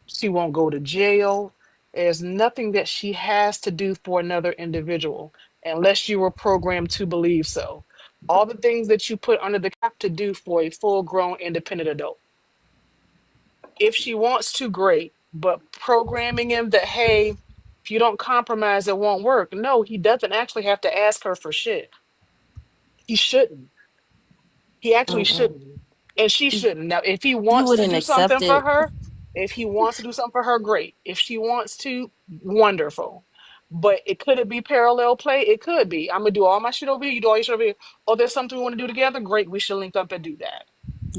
She won't go to jail. There's nothing that she has to do for another individual unless you were programmed to believe so. All the things that you put under the cap to do for a full grown independent adult. If she wants to, great. But programming him that, hey, if you don't compromise, it won't work. No, he doesn't actually have to ask her for shit. He shouldn't. He actually Mm-mm. shouldn't. And she shouldn't. Now, if he You wants to wouldn't do accept something for it. her, if he wants to do something for her, great. If she wants to, wonderful. But could it be parallel play? It could be. I'm gonna do all my shit over here, you do all your shit over here. Oh, there's something we want to do together? Great, we should link up and do that.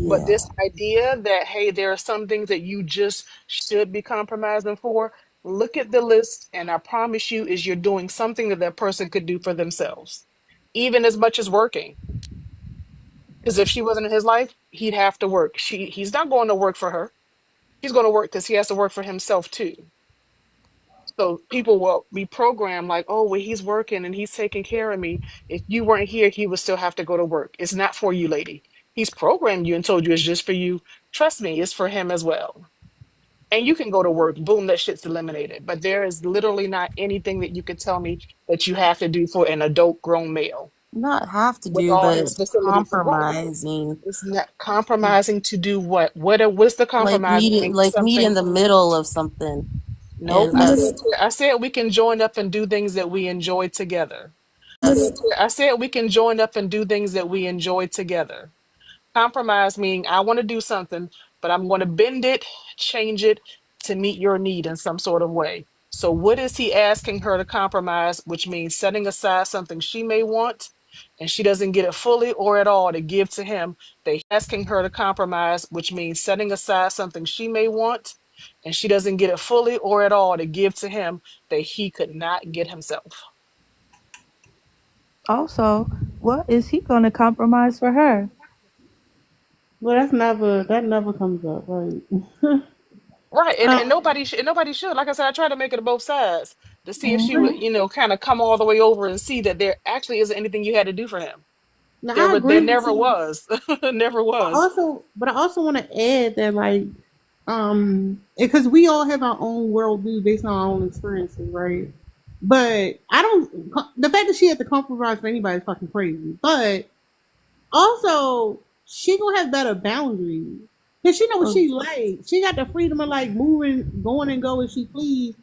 But Yeah. this idea that, hey, there are some things that you just should be compromising for, look at the list, and I promise you, is you're doing something that that person could do for themselves, even as much as working. Because if she wasn't in his life, he'd have to work. He's not going to work for her. He's going to work because he has to work for himself too. So people will be programmed like, oh, well, he's working and he's taking care of me. If you weren't here, he would still have to go to work. It's not for you, lady. He's programmed you and told you it's just for you. Trust me, it's for him as well. And you can go to work, boom, that shit's eliminated. But there is literally not anything that you could tell me that you have to do for an adult grown male Not have to with do, all but his facilities. Right. compromising. It's not compromising to do what? What's the compromise? Doing Like meet something. in the middle of something. Nope. And that's I said we can join up and do things that we enjoy together. I said we can join up and do things that we enjoy together. Compromise meaning I want to do something, but I'm going to bend it, change it to meet your need in some sort of way. So, what is he asking her to compromise, which means setting aside something she may want and she doesn't get it fully or at all to give to him? They asking her to compromise, which means setting aside something she may want and she doesn't get it fully or at all to give to him that he could not get himself. Also, what is he going to compromise for her? Well, that never comes up, right? Right, and um, nobody should. Like I said, I try to make it to both sides to see if she would, mhm. kind of come all the way over and see that there actually isn't anything you had to do for him. Now There I were, there agree with never you. was, never was. I also want to add that like because we all have our own worldview based on our own experiences, right? But I don't. The fact that she had to compromise for anybody is fucking crazy. But also, she gonna have better boundaries because she know what she like. She got the freedom of like moving, going and go as she please.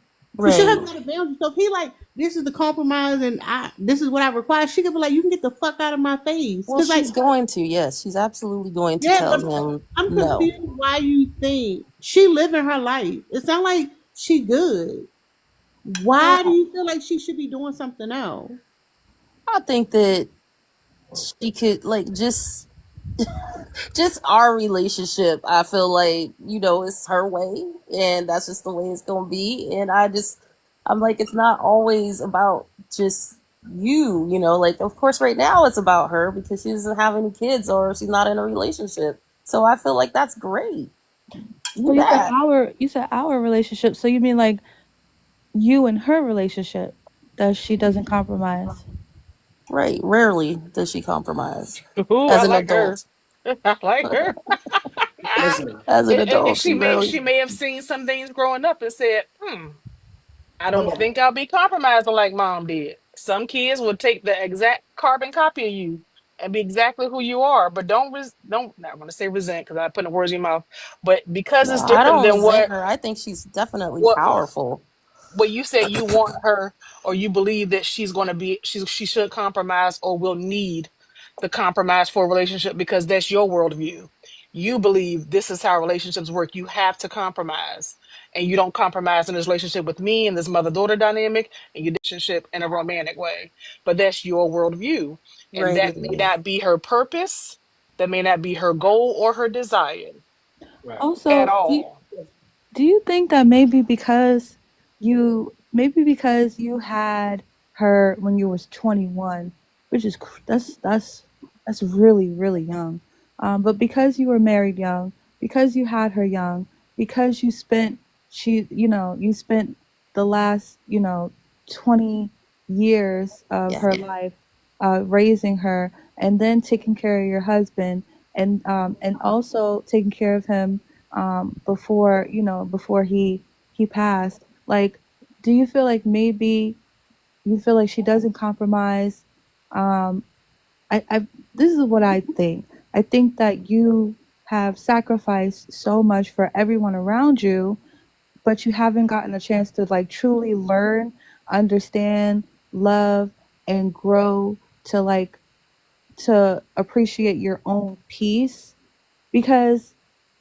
So she'll right. have better boundaries. So if he like, this is the compromise, and this is what I require, she could be like, you can get the fuck out of my face. Well, Because like, she's going to, yes, she's absolutely going to yeah, tell but him I'm no. confused why you think she living her life. It sounds like she good. Why do Well, you feel like she should be doing something else? I think that she could like just our relationship. I feel like, it's her way and that's just the way it's gonna be. And I'm like, it's not always about just like of course right now it's about her because she doesn't have any kids or she's not in a relationship. So I feel like that's great. So Do that. you said our relationship. So you mean like you and her relationship that she doesn't compromise? Right. Rarely does she compromise. Ooh, As I an like her. adult. I like her. Listen, As an And adult, she she may rarely. she may have seen some things growing up and said, I no, don't no. think I'll be compromising like mom did. Some kids will take the exact carbon copy of you and be exactly who you are, but don't not going to say resent because I put the words in your mouth. But because No, it's I different don't than resent what her. I think she's definitely what powerful. what you said you want her or you believe that she's going to be she should compromise or will need the compromise for a relationship because that's your worldview. You believe this is how relationships work. You have to compromise. And you don't compromise in this relationship with me and this mother-daughter dynamic, and your relationship in a romantic way. But that's your worldview. And Right. that may not be her purpose. That may not be her goal or her desire Right. at Also, all. do you think that maybe because you had her when you was 21, which is that's really really young. But because you were married young, because you had her young, because you spent the last 20 years of Yeah. her life raising her, and then taking care of your husband, and also taking care of him before he passed. Like, do you feel like maybe you feel like she doesn't compromise? um I this is what I think. I think that you have sacrificed so much for everyone around you, but you haven't gotten a chance to like truly learn, understand, love, and grow to appreciate your own peace. Because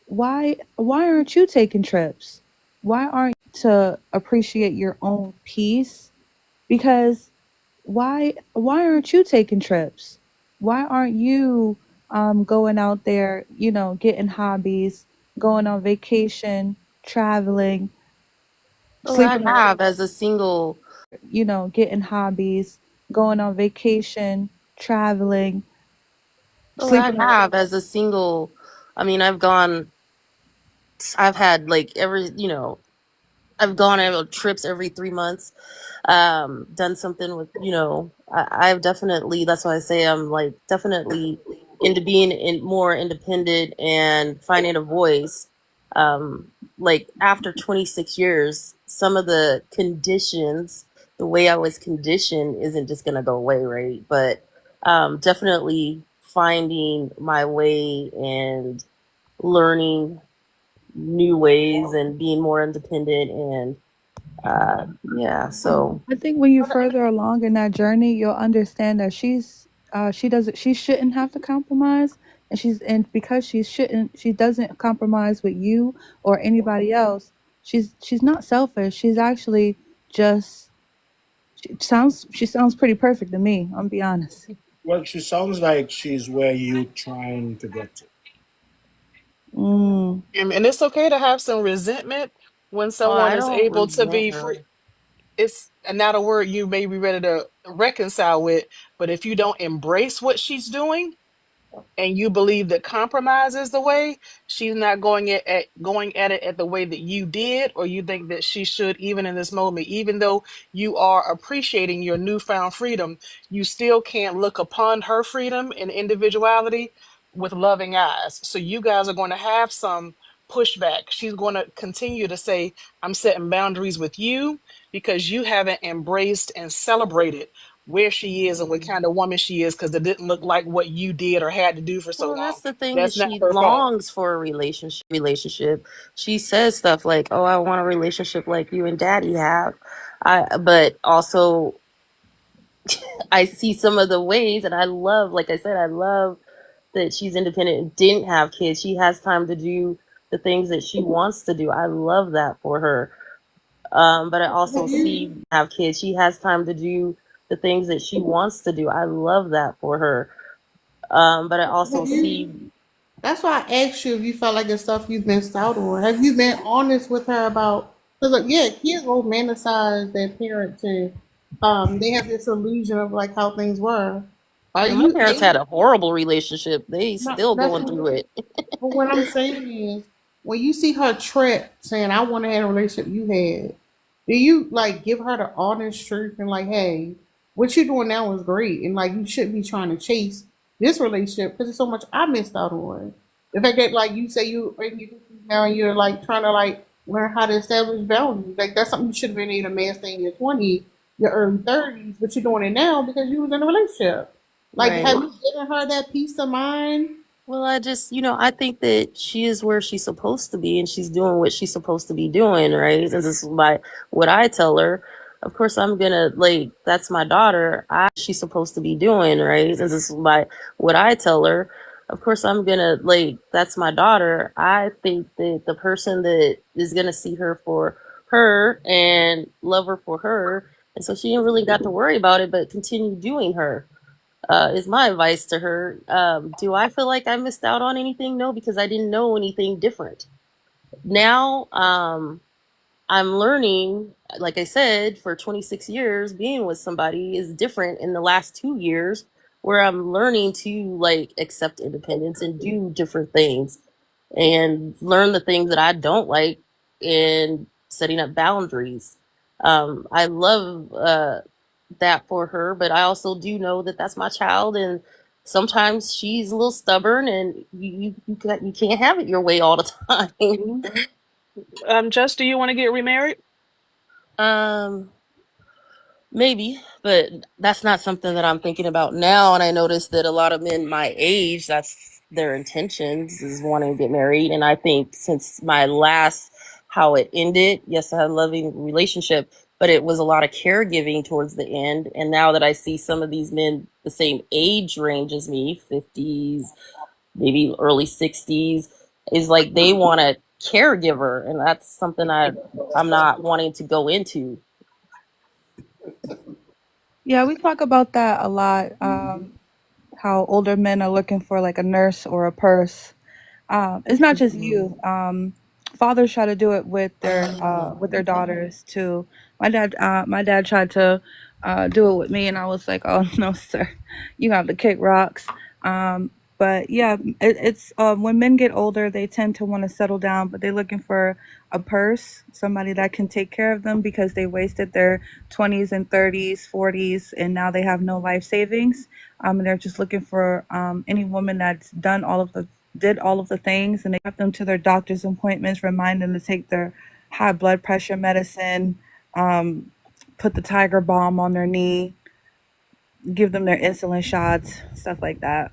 why aren't you taking trips? Why aren't to appreciate your own peace? Because why aren't you taking trips? Why aren't you going out there, getting hobbies, going on vacation, traveling, Well, I sleeping on have as a single. getting hobbies, going on vacation, traveling, Well, I sleeping on have as a single. I mean, I've had like I've gone on trips every 3 months. Done something with, I've definitely, that's why I say I'm like definitely into being more independent and finding a voice. Like after 26 years, some of the conditions, the way I was conditioned isn't just going to go away, right? But definitely finding my way and learning new ways and being more independent and yeah, so I think when you're further along in that journey, you'll understand that she shouldn't have to compromise, and because she doesn't compromise with you or anybody else. She's not selfish. She's actually just she sounds pretty perfect to me. I'm be honest. Well, she sounds like she's where you trying to get to. Mm. And it's okay to have some resentment when oh, someone I is don't able to resent be her. free. It's not a word you may be ready to reconcile with, but if you don't embrace what she's doing, and you believe that compromise is the way, she's not going at it at the way that you did, or you think that she should, even in this moment, even though you are appreciating your newfound freedom, you still can't look upon her freedom and individuality with loving eyes. So you guys are going to have some pushback. She's going to continue to say, I'm setting boundaries with you because you haven't embraced and celebrated where she is and what kind of woman she is, because it didn't look like what you did or had to do for so Well, long. that's the thing is That's not she her fault. longs for a relationship. She says stuff like, "Oh, I want a relationship like you and Daddy have." But also I see some of the ways, and I love, like I said, I love that she's independent and didn't have kids. She has time to do the things that she wants to do. I love that for her. But I also see have kids. She has time to do the things that she wants to do. I love that for her. But I also see. That's why I asked you if you felt like the stuff you missed out on. Have you been honest with her about? Because like, yeah, kids romanticize their parents and they have this illusion of like how things were. Are My you parents had a horrible relationship. They no, still that's going through it. but what I'm saying is when you see her trip saying I want to have a relationship you had, do you like give her the honest truth and like, hey, what you're doing now is great and like you shouldn't be trying to chase this relationship because there's so much I missed out on. The fact that like you say you are in your 50s now and you're like trying to like learn how to establish boundaries. Like that's something you should have been able to master in your 20s, your early 30s, but you're doing it now because you was in a relationship. Like Right. have you given her that peace of mind? Well, I just, I think that she is where she's supposed to be and she's doing what she's supposed to be doing, right? And this is what I tell her. Of course, I'm gonna, like, that's my daughter. She's supposed to be doing, right? And this is what I tell her. of course I'm gonna like that's my daughter. I think that the person that is gonna see her for her and love her for her, and so she ain't really got to worry about it, but continue doing her. Is my advice to her. Do I feel like I missed out on anything? No, because I didn't know anything different. Now, I'm learning, like I said, for 26 years, being with somebody is different in the last 2 years where I'm learning to like accept independence and do different things and learn the things that I don't like and setting up boundaries. I love that for her, but I also do know that that's my child, and sometimes she's a little stubborn, and you can't have it your way all the time. Just, do you want to get remarried? um, Maybe, but that's not something that I'm thinking about now. And I noticed that a lot of men my age, that's their intentions is wanting to get married. And I think since my last, how it ended, yes, I had a loving relationship, but it was a lot of caregiving towards the end. And now that I see some of these men the same age range as me, 50s, maybe early 60s, is like they want a caregiver. And that's something I'm not wanting to go into. Yeah, we talk about that a lot. How older men are looking for like a nurse or a purse. It's not just you. Fathers try to do it with their daughters too. My dad tried to do it with me, and I was like, "Oh no, sir, you have to kick rocks." But yeah, it's when men get older, they tend to want to settle down, but they're looking for a purse, somebody that can take care of them because they wasted their 20s and 30s, 40s, and now they have no life savings. And they're just looking for any woman that's did all of the things, and they have them to their doctor's appointments, remind them to take their high blood pressure medicine, um, put the tiger balm on their knee, give them their insulin shots, stuff like that.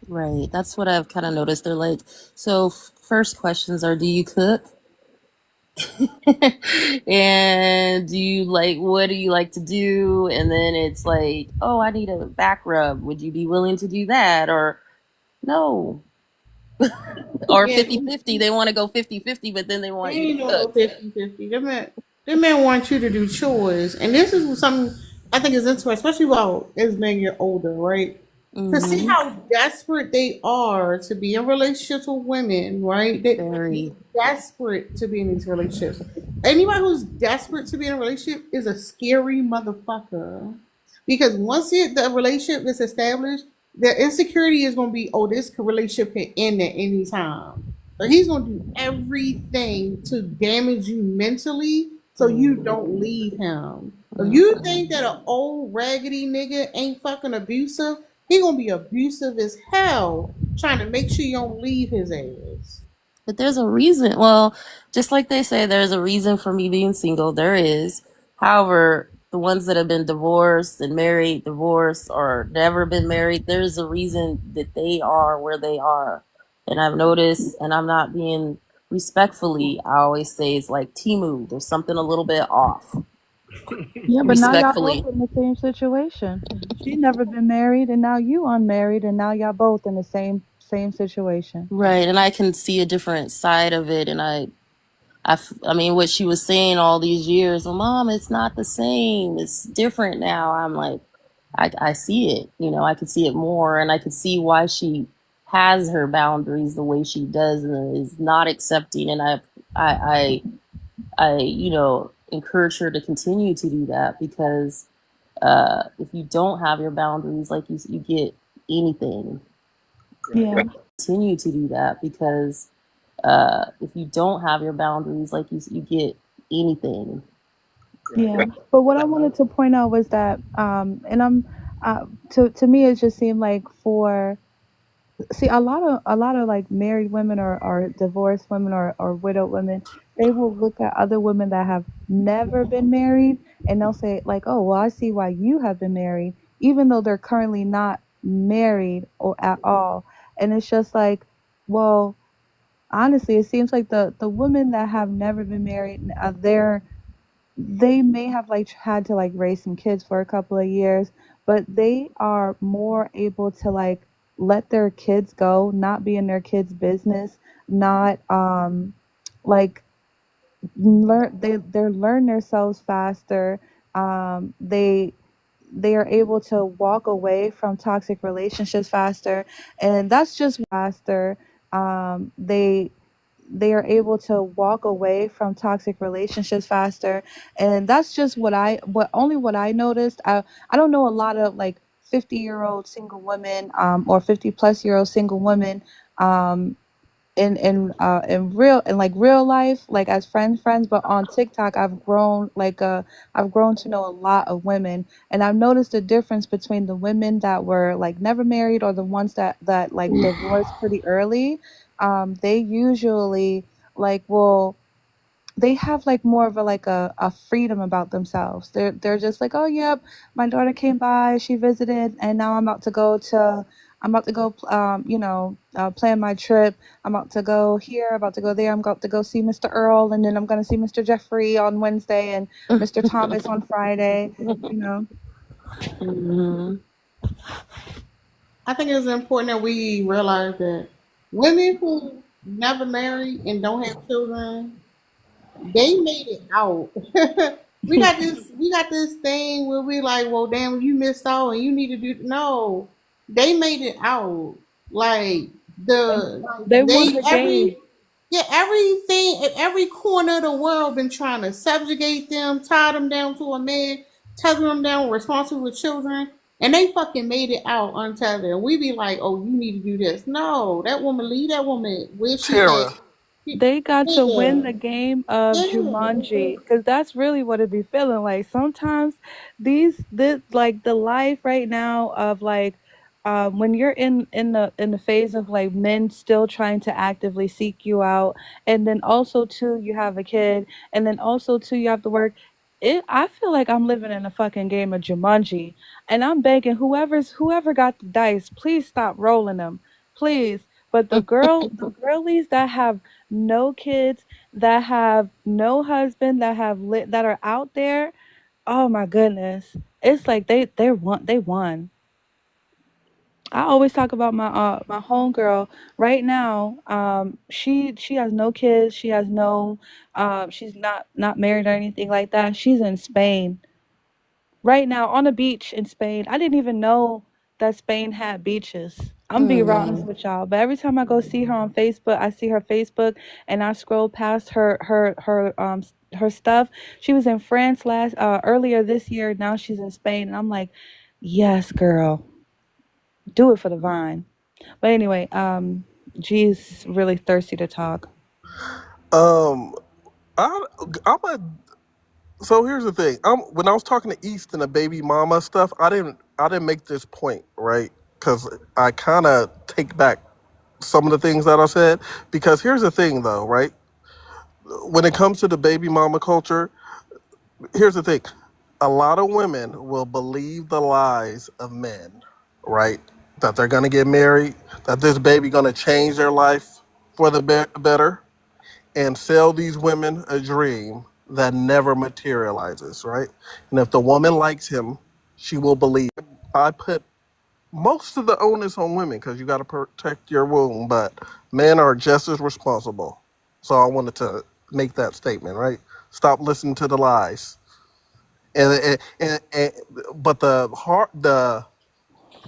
Right. That's what I've kind of noticed. They're like, so first questions are, do you cook? And do you like, what do you like to do? And then it's like, oh, I need a back rub. Would you be willing to do that? Or no. Or Yeah, 50-50. They want to go 50-50, but then they they want you to ain't no cook. 50-50. Them men want you to do chores. And this is something I think is interesting, especially about as men get older, right? To see Mm-hmm. how desperate they are to be in relationships with women, right? They're Very. desperate to be in these relationships. Anybody who's desperate to be in a relationship is a scary motherfucker. Because once the relationship is established, their insecurity is going to be, oh, this relationship can end at any time. So he's going to do everything to damage you mentally so you don't leave him. If you think that an old raggedy nigga ain't fucking abusive, he gonna be abusive as hell trying to make sure you don't leave his ass. But there's a reason. Well, just like they say, there's a reason for me being single. There is. However, the ones that have been divorced and married, divorced, or never been married, there's a reason that they are where they are. And I've noticed, and I'm not being respectfully, I always say it's like Timu. There's something a little bit off. Yeah, but now y'all Respectfully. both in the same situation. She never been married, and now you unmarried, and now y'all both in the same situation. Right. And I can see a different side of it. And I mean, what she was saying all these years, well, Mom, it's not the same. It's different now. I'm like, I see it. I could see it more, and I could see why she has her boundaries the way she does and is not accepting. And I encourage her to continue to do that because if you don't have your boundaries, like you get anything. Yeah. Continue to do that because if you don't have your boundaries, like you get anything. Yeah, but what I wanted to point out was that, and to me, it just seemed like for see a lot of like married women or divorced women or widowed women, they will look at other women that have never been married, and they'll say like, oh, well, I see why you have been married, even though they're currently not married or at all, and it's just like, well, honestly, it seems like the women that have never been married, they may have like had to like raise some kids for a couple of years, but they are more able to like let their kids go, not be in their kids' business, not like they learn themselves faster. They are able to walk away from toxic relationships faster, and that's just faster. They are able to walk away from toxic relationships faster, and that's just what I noticed. I don't know a lot of like 50-year-old single women, or 50-plus-year-old single women, um in like real life, like as friends, but on TikTok I've grown to know a lot of women, and I've noticed a difference between the women that were like never married, or the ones that like divorced pretty early. They usually like will they have like more of a like a freedom about themselves. They're just like, oh yep, my daughter came by, she visited, and now I'm about to go plan my trip. I'm about to go here, about to go there. I'm about to go see Mr. Earl, and then I'm gonna see Mr. Jeffrey on Wednesday and Mr. Thomas on Friday. You know. Mhm. I think it's important that we realize that women who never marry and don't have children, they made it out. We got this thing where we like, well, damn, you missed out and you need to do no. They made it out. Like They won they the game. everything, every corner of the world been trying to subjugate them, tie them down to a man, tether them down, responsible with children, and they fucking made it out untethered. And we be like, oh, you need to do this. No, that woman, leave that woman where she at. Tara, They got to win Yeah, the game of yeah. Jumanji, because that's really what it be feeling like. Sometimes this like the life right now of like when you're in the phase of like men still trying to actively seek you out, and then also too you have a kid, and then also too you have to work. I feel like I'm living in a fucking game of Jumanji, and I'm begging whoever got the dice, please stop rolling them, please. But the girlies that have no kids, that have no husband, that are out there, oh my goodness, it's like they won. I always talk about my homegirl right now. She has no kids. She has no she's not married or anything like that. She's in Spain right now on a beach in Spain. I didn't even know that Spain had beaches. I'm be honest Mm. with y'all, but every time I go see her on Facebook, I see her Facebook, and I scroll past her stuff. She was in France last earlier this year. Now she's in Spain, and I'm like, yes, girl, do it for the vine. But anyway, G's really thirsty to talk. Um, I, I'm a. So here's the thing. When I was talking to East and the baby mama stuff, I didn't make this point right because I kind of take back some of the things that I said. Because here's the thing, though, right? When it comes to the baby mama culture, here's the thing. A lot of women will believe the lies of men, right? That they're gonna get married, that this baby gonna change their life for the better, and sell these women a dream that never materializes, right? And if the woman likes him, she will believe. I put most of the onus on women because you got to protect your womb, but men are just as responsible. So I wanted to make that statement, right? Stop listening to the lies. And but the heart,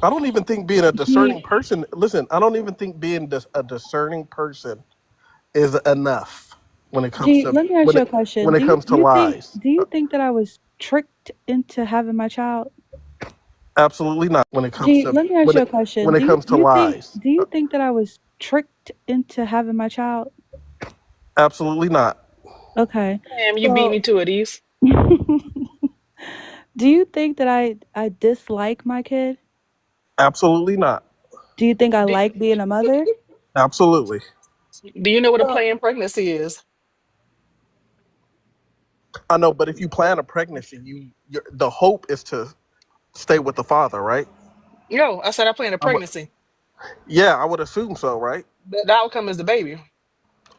I don't even think being a discerning G, person. Listen, I don't even think being a discerning person is enough when it comes G, to let me ask you a question. when it comes to lies. Do you think that I was tricked into having my child? Absolutely not. When it comes G, to let me ask you a question. when it comes to lies. Do you think that I was tricked into having my child? Absolutely not. Okay. Damn, you beat So me to it, Eve. do you think that I dislike my kid? Absolutely not. Do you think I Do, like being a mother? Absolutely. do you know what a Well, planned pregnancy is? I know, but if you plan a pregnancy, the hope is to stay with the father, right? No, I said I planned a I would, pregnancy. yeah, I would assume so, right? The outcome is the baby.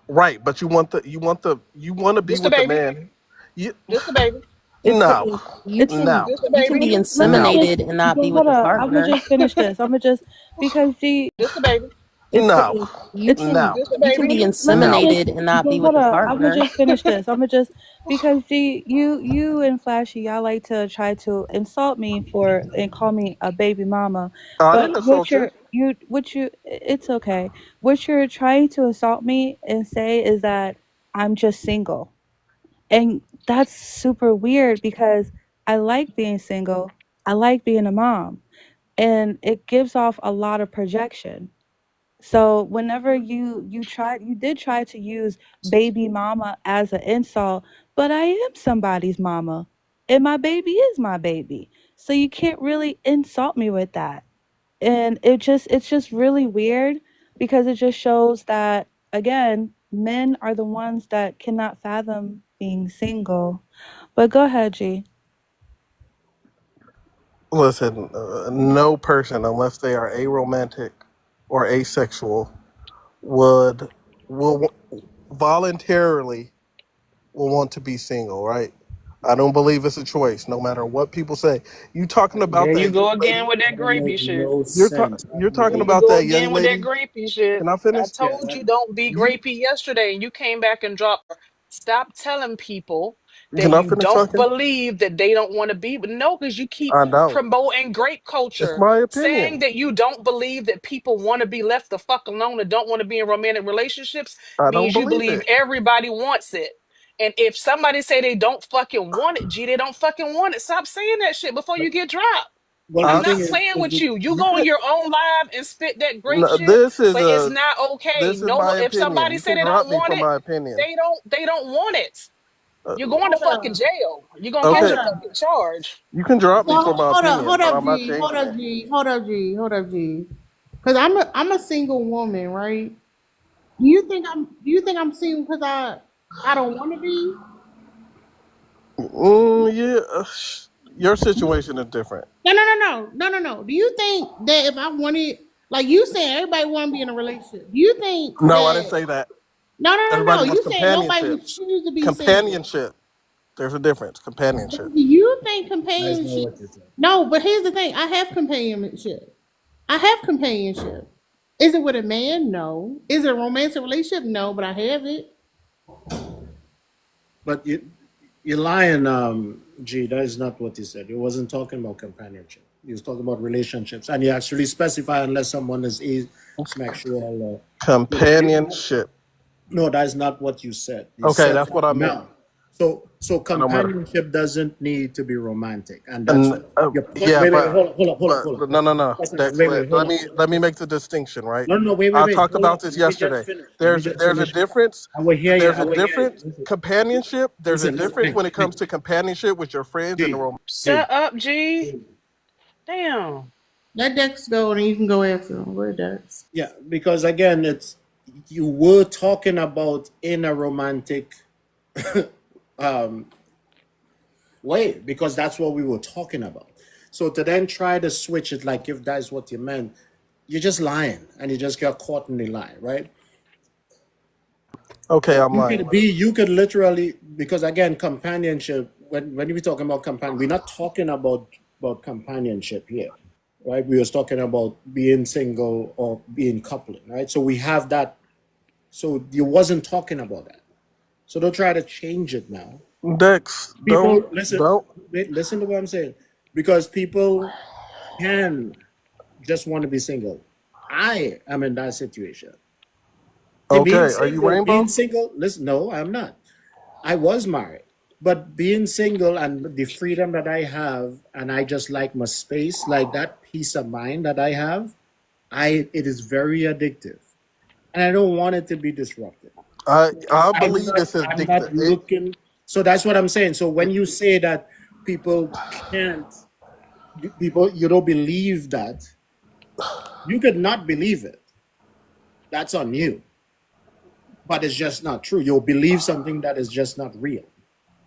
Right, but you want to be Just the with the baby. man. You, Just the baby. It's No, because You it's can no, Just a you can baby. be let me no, just inseminated and not be with hold the up. I'm gonna partner. just finish this. I'm gonna just because G, Just a baby. it's no, because You it's can no, Just a you can baby. be let me no. just inseminated and not be with hold the up. I'm gonna partner. just finish this. I'm gonna just because G, you and Flashy, y'all like to try to insult me for and call me a baby mama, I but didn't assault you. it's okay. What you're trying to assault me and say is that I'm just single, and that's super weird because I like being single. I like being a mom, and it gives off a lot of projection. So whenever you did try to use baby mama as an insult, but I am somebody's mama and my baby is my baby. So you can't really insult me with that. And it's just really weird because it just shows that again, men are the ones that cannot fathom being single. But go ahead, G. Listen, no person, unless they are aromantic or asexual, would will voluntarily will want to be single, right? I don't believe it's a choice, no matter what people say. You talking about There you that young go again lady? with that That grapey make shit. no sense. That You're talking There make, you about go that young again with that lady? grapey shit. Can I I finish? yeah, told that, you don't be You grapey yesterday, and you came back and dropped. Stop telling people that can I you finish don't talking? believe that they don't want to be. But no, because you keep I don't. promoting grape It's culture, my saying opinion. that you don't believe that people want to be left the fuck alone and don't want to be in romantic relationships I don't means you believe believe it. everybody wants it. And if somebody say they don't fucking want it, gee, they don't fucking want it. Stop saying that shit before you get dropped. well, the I'm I, thing not playing is with the, you. You you go on can. your own live and spit that grape No, shit, this is but it's a. not okay. This is No, my if opinion. somebody You say can they don't drop me want for it, my opinion. they don't want it. Uh, You're going to Hold fucking up. jail. You're gonna catch okay, a Hold up. fucking charge. you can drop So me for my opinion, hold but up, I'm not G. Hold changing up, it. G. Hold up, G. Hold up, G. Cause I'm a single woman, right? Do you think I'm single because I don't want to be? Yeah, your situation is different. No. Do you think that if I wanted, like you saying, everybody want to be in a relationship? Do you think No, I didn't that? say that. No. Everybody wants You saying nobody would companionships. choose to be single? Companionship. There's a difference. But Companionship. do you think that is not companionship? what you said. No, but here's the thing: I have companionship. I have companionship. Is it with a man? No. Is it a romantic relationship? No, but I have it. But you're lying, G. That is not what you said. You wasn't talking about companionship. You was talking about relationships, and you actually specify unless someone is asexual. Companionship. No, that is not what you said. You Okay, said that's what I meant. no. So I don't matter. companionship doesn't need to be romantic, and that's And your point. yeah, Wait, but hold up. no. That's not, Dex, wait, hold let me make the distinction, right? No, I talked hold about up. this Let me just yesterday. finish. Let me just There's a finish. difference. I will hear you. There's I a will hear you. difference. Companionship. There's a difference Listen. when it comes to companionship with your friends and the G, romantic. G, Shut up, G. G. Damn. Let Dex go, and then you can go after him. Where Dex? Yeah, because again, it's you were talking about in a romantic um, way because that's what we were talking about. So to then try to switch it like if that's what you meant, you're just lying and you just get caught in the lie, right? Okay, I'm You lying. could be, you could literally, because again, companionship, when we're talking about companion, we're not talking about companionship here, right? We was talking about being single or being coupling, right? So we have that. So you wasn't talking about that. So don't try to change it now. Dex, People, listen, don't. wait, listen to what I'm saying, because people can just want to be single. I am in that situation. And Okay, are you being rainbow? single, listen, no, I'm not. I was married, but being single and the freedom that I have, and I just like my space, like that peace of mind that I have, it is very addictive, and I don't want it to be disrupted. I believe it's I'm addictive. not looking. So that's what I'm saying. So when you say that people can't, people you don't believe that, you could not believe it. That's on you, but it's just not true. You'll believe something that is just not real.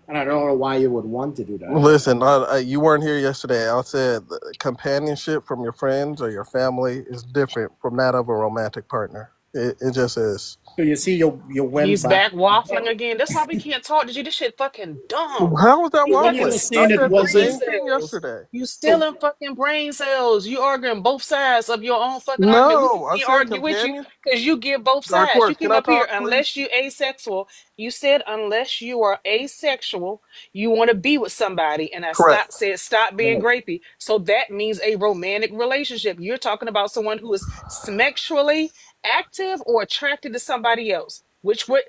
And I don't know why you would want to do that, but Listen, you weren't here yesterday. I said the companionship from your friends or your family is different from that of a romantic partner. It just is. So you see, you went He's back. back waffling again. That's why we can't talk to you. This shit fucking dumb. How was that You When you were fucking waffling? I saying it stealing said the brain wasn't same thing cells. yesterday. You so, stealing fucking brain cells. You arguing both sides of your own fucking argument. We No, I can't said argue with you companion. because you give both Dark sides. You Horse, can came I up here, talk, unless please? you asexual. You said unless you are asexual, you want to be with somebody. And I Correct. said stop being right, grapey. So that means a romantic relationship. You're talking about someone who is sexually active or attracted to somebody else, which would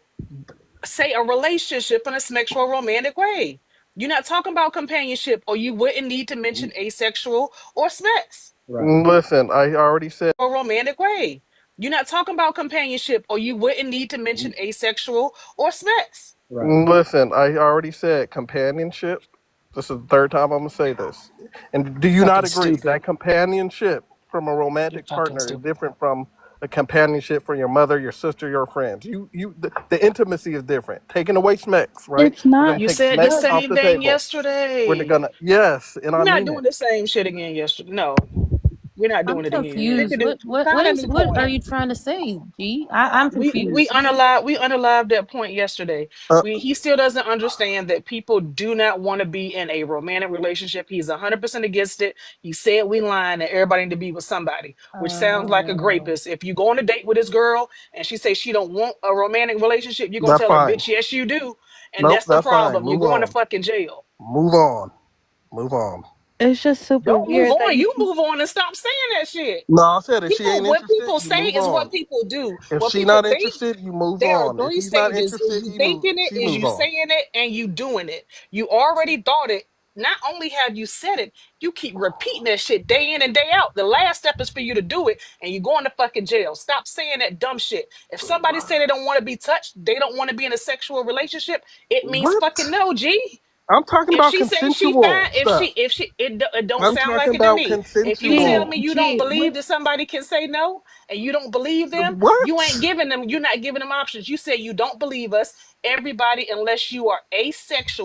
say a relationship in a sexual romantic way. You're not talking about companionship, or you wouldn't need to mention asexual or sex right, Listen, I already said. or romantic way. You're not talking about companionship, or you wouldn't need to mention asexual or sex. right. Listen, I already said companionship. This is the third time I'm gonna say this. And do you not Fucking agree stupid. that companionship from a You're romantic fucking partner is stupid. different from a companionship for your mother, your sister, your friends? The intimacy is different. Taking away smecks, right? It's We're not. gonna You take said the smecks No, off same the thing table. We're yesterday. gonna yes, and I We're not mean doing it. the same shit again yesterday. No, we're not I'm doing it again. Pick a confused. new, What what find a is new what are point. you trying to say, G? I'm We confused. unalived that point yesterday. Uh, He still doesn't understand that people do not want to be in a romantic relationship. He's 100% against it. He said we lying and everybody need to be with somebody, which sounds like a Oh. rapist. If you go on a date with this girl and she says she don't want a romantic relationship, you're gonna that's tell her, fine. bitch, yes you do, and Nope, that's the that's fine. problem. You're Move going to on. fucking jail. Move on. Move on. it's just super Don't move weird that on. you You keep. move on and stop saying that shit. No, I said if she People, ain't what interested, people you say move is what on. people do. If What she people not think, interested, you move there are on. If three he's not stages: is interested, you thinking it, she is moves you on. saying it, and you doing it. You already thought it. Not only have you said it, you keep repeating that shit day in and day out. The last step is for you to do it, and you going to fucking jail. Stop saying that dumb shit. If somebody say they don't want to be touched, they don't want to be in a sexual relationship, it means fucking What? no, G. I'm talking If about she say she fine, consensual stuff. it don't I'm sound like talking it to about me. If you tell G, me consensual. you don't G, believe that somebody can say no and you don't believe them, you ain't What? giving them, you're not giving them options. You say you don't believe us, everybody, unless you are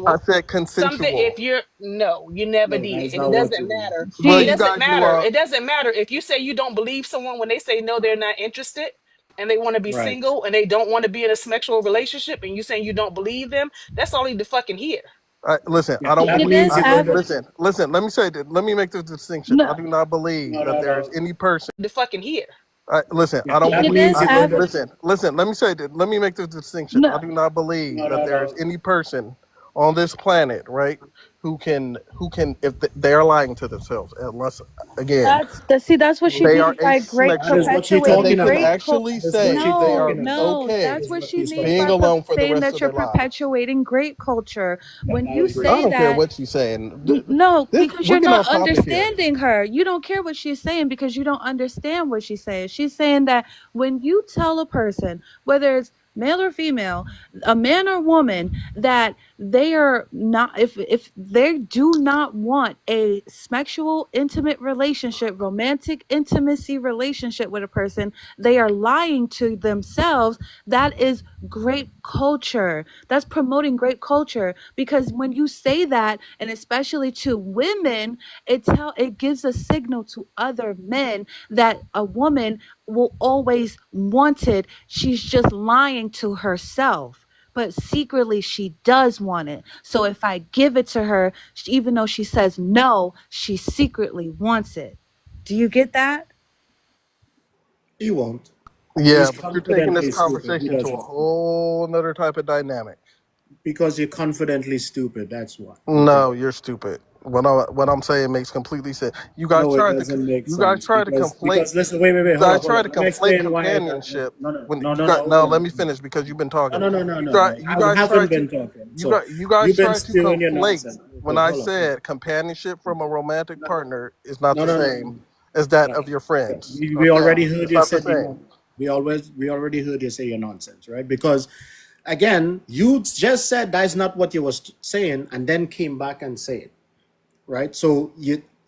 I asexual. said Something consensual. if you're no, you never No, did. that's And it not what doesn't you mean. matter. Well, It you G. doesn't guys knew. matter. It doesn't matter if you say you don't believe someone when they say no, they're not interested and they want to be Right. single and they don't want to be in a sexual relationship and you saying you don't believe them, that's all you to fucking hear. Listen, Yeah, I don't that It believe. means is you're going to. Listen. Let me say that. Let me make this distinction. I no. do not believe No, that no, there is no. any person. The fucking here. Listen, Yeah, I don't that It believe. means is you're going to. Listen. Let me say that. Let me make this distinction. I no. do not believe No, that no, there is no. any person on this planet, right, who can, if they are lying to themselves, unless again See, that's what she they means are by great That is asexual, what she's and they perpetuating talking can about. great actually That is what say she's they no, are talking about. no, okay that's Is what what she he's means talking being by about. alone for the saying rest that of you're their lives. perpetuating great culture. Yeah, When I you agree. I say don't care that, what she's saying. no, This because we're you're getting not off topic here. understanding her. You don't care what she's saying because you don't understand what she's saying. She's saying that when you tell a person, whether it's male or female, a man or woman, that they are not, if they do not want a sexual intimate relationship, romantic intimacy relationship with a person, they are lying to themselves. That is great culture. That's promoting great culture, because when you say that, and especially to women, it gives a signal to other men that a woman will always want it. She's just lying to herself, but secretly she does want it. So if I give it to her, even though she says no, she secretly wants it. Do you get that? He won't. Yeah, He's but you're taking this confidently stupid. He conversation to a doesn't. whole another type of dynamic. Because you're confidently stupid. That's why. Okay. No, you're stupid. What I'm saying makes completely sense. No, it doesn't make You guys sense try to conflate. because listen, wait, You hold guys up, hold try up. to Let me conflate explain why. companionship No, no, when no, you no, got no. no. Hold Let on. me finish because you've been No, talking. no, no, no, You no, got no. you I guys try haven't to been talking. So you guys you've been try to spewing your conflate nonsense. when Okay, I hold up. said companionship from a romantic partner is not No, the no, no, same no. as that No. of your friends. We Okay, already heard it's you not the said you same. know. We already heard you say your nonsense, right? Because again, you just said that's not what you was saying, and then came back and say it, right? So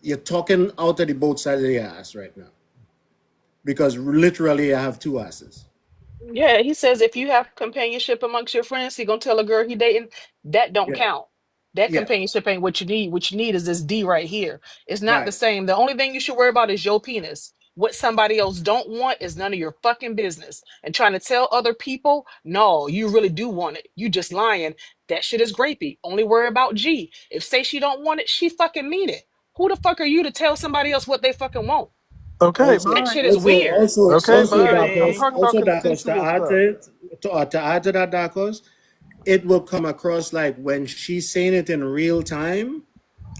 you're talking out of the both sides of your ass right now, because literally I have two asses. Yeah, he says if you have companionship amongst your friends, he gonna tell a girl he dating, that don't Yeah, count. That yeah, companionship ain't what you need. What you need is this D right here. It's not the right. same. The only thing you should worry about is your penis. What somebody else don't want is none of your fucking business. And trying to tell other people, no, you really do want it. You just lying. That shit is grapey. Only worry about G. If say she don't want it, she fucking mean it. Who the fuck are you to tell somebody else what they fucking want? Okay, Also, That bye. shit is weird. Okay, bye. I'm Darkos, talking about to consensual add stuff. to it, to add to that, Darkos, it will come across like when she's saying it in real time,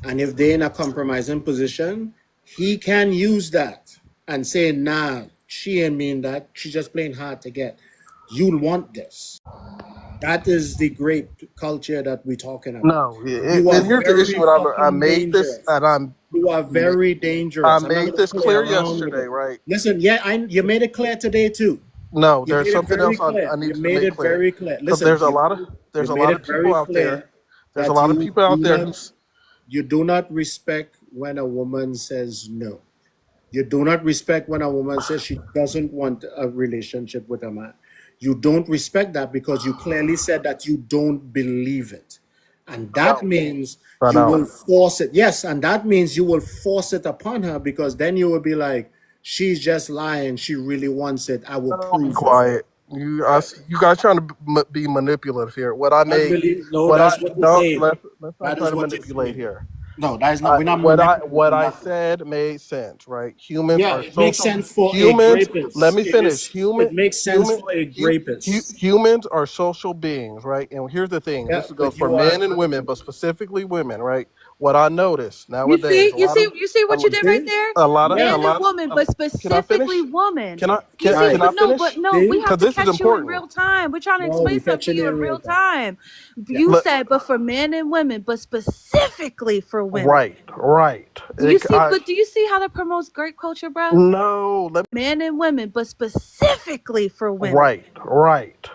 and if they're in a compromising position, he can use that and say, nah, she ain't mean that. She's just playing hard to get. You'll want this. That is the great culture that we're talking about. No, You are and here's the issue. very I fucking made this, dangerous. and You are very I dangerous. I'm not made going to this play clear around with yesterday, it. right? Listen, you made it clear today too. No, You there's made it something very else clear. I You needed to made make it clear very clear. because Listen, there's you a made lot it of people very out there. clear There's a that lot of people out there who's you do not respect when a woman says no. You do not respect when a woman says she doesn't want a relationship with a man. You don't respect that because you clearly said that you don't believe it. And that means I you know. will force it. Yes, and that means you will force it upon her because then you will be like, she's just lying. She really wants it. I will Oh, be prove it. quiet. You guys trying to be manipulative here. What I Not made, believe. No, what I that's what you're don't saying. let's not That try is to what you're manipulate saying. here. No, that is not. We're not What manipulating I nothing. said made sense, right? Humans Yeah, are it makes social sense for a humans. Let grapist. me finish. It makes sense for a grapist. Humans are social beings, right? And here's the thing: Yeah, this goes but for you are. men and women, but specifically women, right? What I notice You nowadays, see, you see what you did right See? there? Yeah. Man and woman, but Can I specifically finish? woman. Can I You can see, can Right. I but finish? we See? have Because to this is catch you in important. real time. We're trying to No, explain we something to catching you you in in real real time. time. Yeah. You said, but for men and women, but specifically for women. Right. Do you see how that promotes great culture, bruh? No, let Men and women, but specifically for women. right.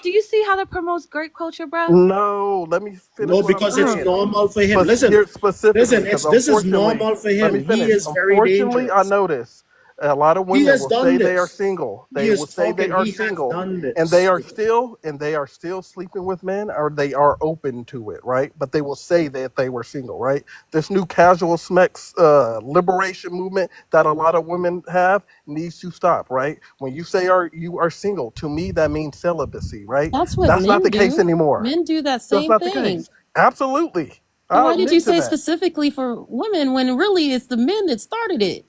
Do you see how that promotes great culture, bruh? No, let me finish No, what I'm because it's saying. normal for him. Listen, Here specifically, listen. because This is unfortunately, normal for let me him. He finish. is very Unfortunately, I dangerous. notice a lot of He women has will done say they are this. single. He They will is say they talking. are He has single, done and they this. are still sleeping with men, or they are open to it, right? But they will say that they were single, right? This new casual sex liberation movement that a lot of women have needs to stop, right? When you say you are single, to me that means celibacy, right? That's what That's not men the case do. anymore. Men do that That's same not the thing. case. Absolutely. So I why did you admit to say that. specifically for women when really it's the men that started it?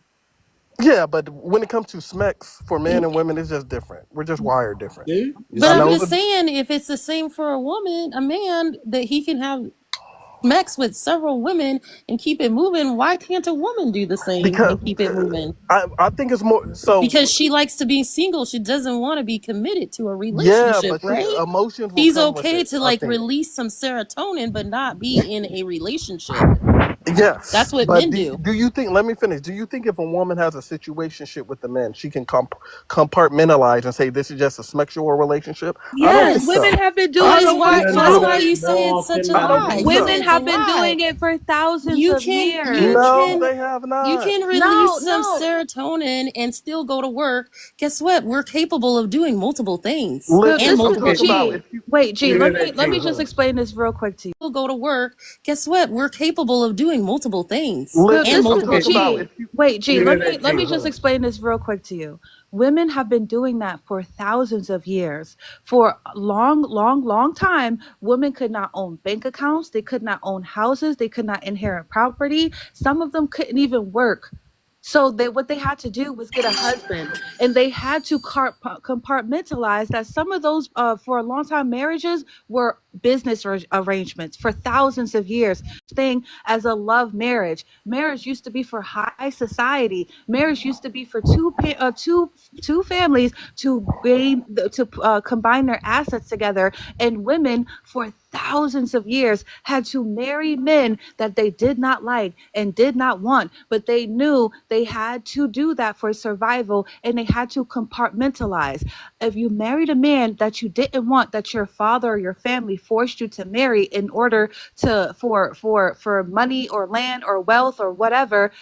Yeah, but when it comes to smecks for men and women, it's just different. We're just wired different. See? You But I I'm see? know just that. saying, if it's the same for a woman, a man, that he can have sex with several women and keep it moving, why can't a woman do the same Because and keep it moving? I think it's more so. Because she likes to be single. She doesn't want to be committed to a Yeah, relationship, but right? emotions will She's come with okay it. to I like think. release some serotonin, but not be in a relationship. Yes, That's what but men do. do you think? Let me finish. Do you think if a woman has a situationship with the man, she can compartmentalize and say this is just a sexual relationship? I don't think Yes, Yes. so. women have been I doing That's it don't for why think Women that's do so. why it you say more it's such often a I than don't lie. think You women say so. it's a have been lie. doing it for thousands You of can years. you No, can they have you not. can No, release some no. serotonin and still go to work. Guess what? We're capable of doing multiple things and Listen, This I'm is multiple talking about people. G. if you. Wait, G. Wait, Let wait, me wait, let G, me hold just on. explain this real quick to you. Still go to work. Guess what? We're capable of doing multiple things and Listen, This I'm is multiple talking about G. if people. you. Wait, G. Wait, Let wait, me wait, let G, me hold just on. explain this real quick to you. Women have been doing that for thousands of years. For a long, long, long time, women could not own bank accounts. They could not own houses. They could not inherit property. Some of them couldn't even work. So what they had to do was get a husband, and they had to compartmentalize that some of those for a long time marriages were business arrangements for thousands of years. Thing as a love marriage. Marriage used to be for high society. Marriage used to be for two families to combine their assets together. And women for thousands of years had to marry men that they did not like and did not want, but they knew they had to do that for survival, and they had to compartmentalize. If you married a man that you didn't want, that your father or your family forced you to marry in order to for money or land or wealth or whatever,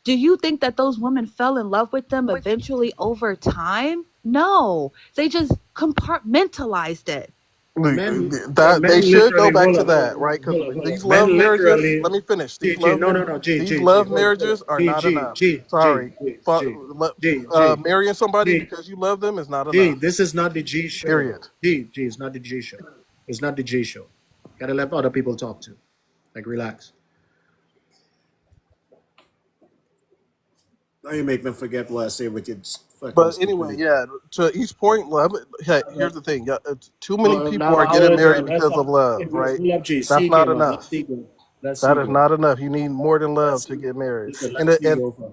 do you think that those women fell in love with them eventually over time? No, they just compartmentalized it. That they Men should go literally, back hold to on, hold that, on, right? Because hold on, hold on. these love Men marriages. Let literally, me finish. G, G, no, no, no, G, These G, G, love hold on, hold on. marriages are G, not G, enough. G, G, Sorry, G, G, G, G, marrying somebody G, because you love them is not G, enough. this is not the G show. Period. G, G, it's not the G show. It's not the G show. Gotta let other people talk too. Like, relax. Now you make me forget what I say with your fucking But anyway, stupidity. yeah. To each point, hey, here's the thing. Yeah, too many Well, people now are getting our married turn. Let's because of have, love, right? hold up, G. That's C not came up. Let's enough. see go. Let's see That is go. not enough. You need more than love Let's to see. get married. Listen, And let's see and go for.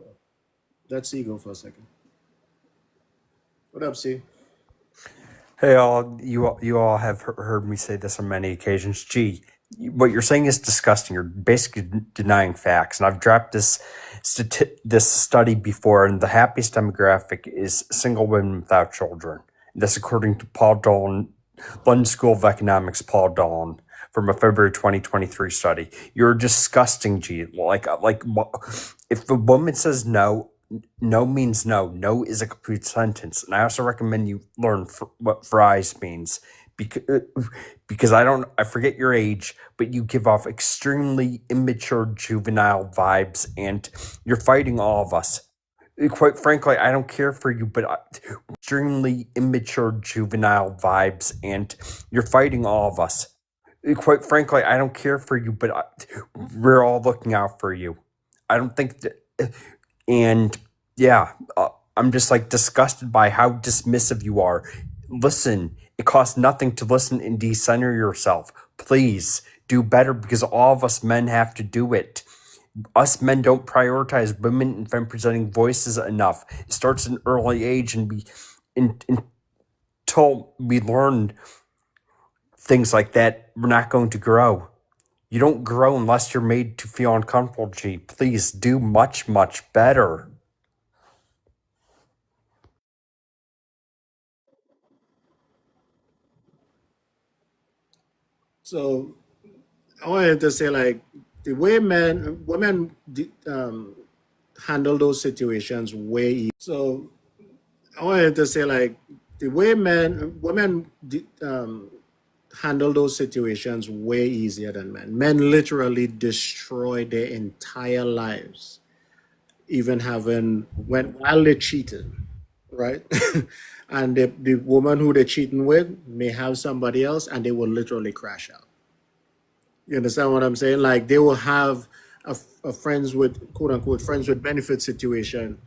Let's see go for a second. What up, C? Hey, all you all have heard me say this on many occasions. Gee, what you're saying is disgusting. You're basically denying facts, and I've dropped this study before. And the happiest demographic is single women without children. This, according to Paul Dolan, London School of Economics, Paul Dolan, from a February 2023 study. You're disgusting, G. If a woman says no. No means no. No is a complete sentence. And I also recommend you learn what fries means because I forget your age, but you give off extremely immature juvenile vibes and you're fighting all of us. Quite frankly, I don't care for you, but extremely immature juvenile vibes and you're fighting all of us. Quite frankly, I don't care for you, but we're all looking out for you. I don't think that. And yeah, I'm just like disgusted by how dismissive you are. Listen, it costs nothing to listen and decenter yourself. Please do better because all of us men have to do it. Us men don't prioritize women and femme presenting voices enough. It starts at an early age and until we learn things like that, we're not going to grow. You don't grow unless you're made to feel uncomfortable, G. Please do much, much better. So I wanted to say, like, the way women handle those situations way easier. So I wanted to say, like, the way women handle those situations way easier than men. Men literally destroy their entire lives, even while they're cheating, right? And the woman who they're cheating with may have somebody else, and they will literally crash out. You understand what I'm saying? Like, they will have a friends with, quote unquote, friends with benefit situation,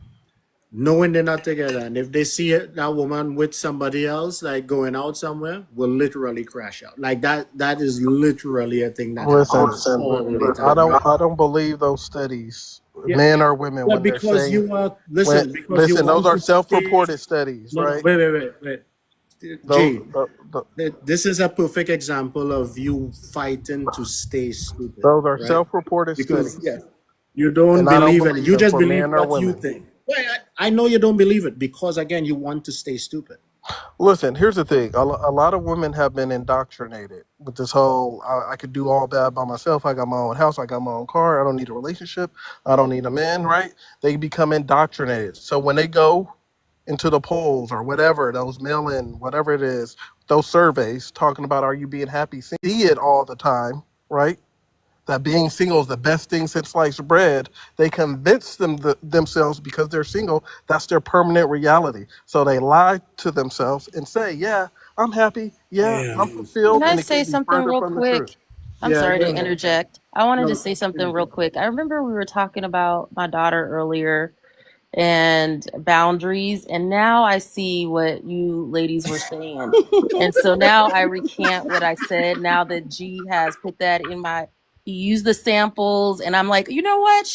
knowing they're not together. And if they see that woman with somebody else, like going out somewhere, will literally crash out. Like that is literally a thing that listen, happens all the I time, don't right? I don't believe those studies, Yeah. men or women, But when they're because saying you are, when because you listen, those want are to stay. self-reported studies, No, no, right? wait. Those G, this is a perfect example of you fighting to stay stupid, those are right? self-reported Because studies, yeah, you don't and I don't believe it. believe You them just for believe men or what you women. think. Well, I know you don't believe it because again, you want to stay stupid. Listen, here's the thing. A lot of women have been indoctrinated with this whole I could do all that by myself. I got my own house. I got my own car. I don't need a relationship. I don't need a man, right? They become indoctrinated. So when they go into the polls or whatever, those mail in, whatever it is, those surveys talking about are you being happy, see it all the time, right? That being single is the best thing since sliced bread. They convince themselves because they're single, that's their permanent reality. So they lie to themselves and say, yeah, I'm happy. Yeah, I'm Damn. Can fulfilled. I And it say couldn't be something further real from the truth. quick? I'm Yeah, sorry go to ahead. interject. I wanted to No, say something real quick. I remember we were talking about my daughter earlier and boundaries, and now I see what you ladies were saying. And so now I recant what I said now that G has put that in my, he used the samples, and I'm like, you know what?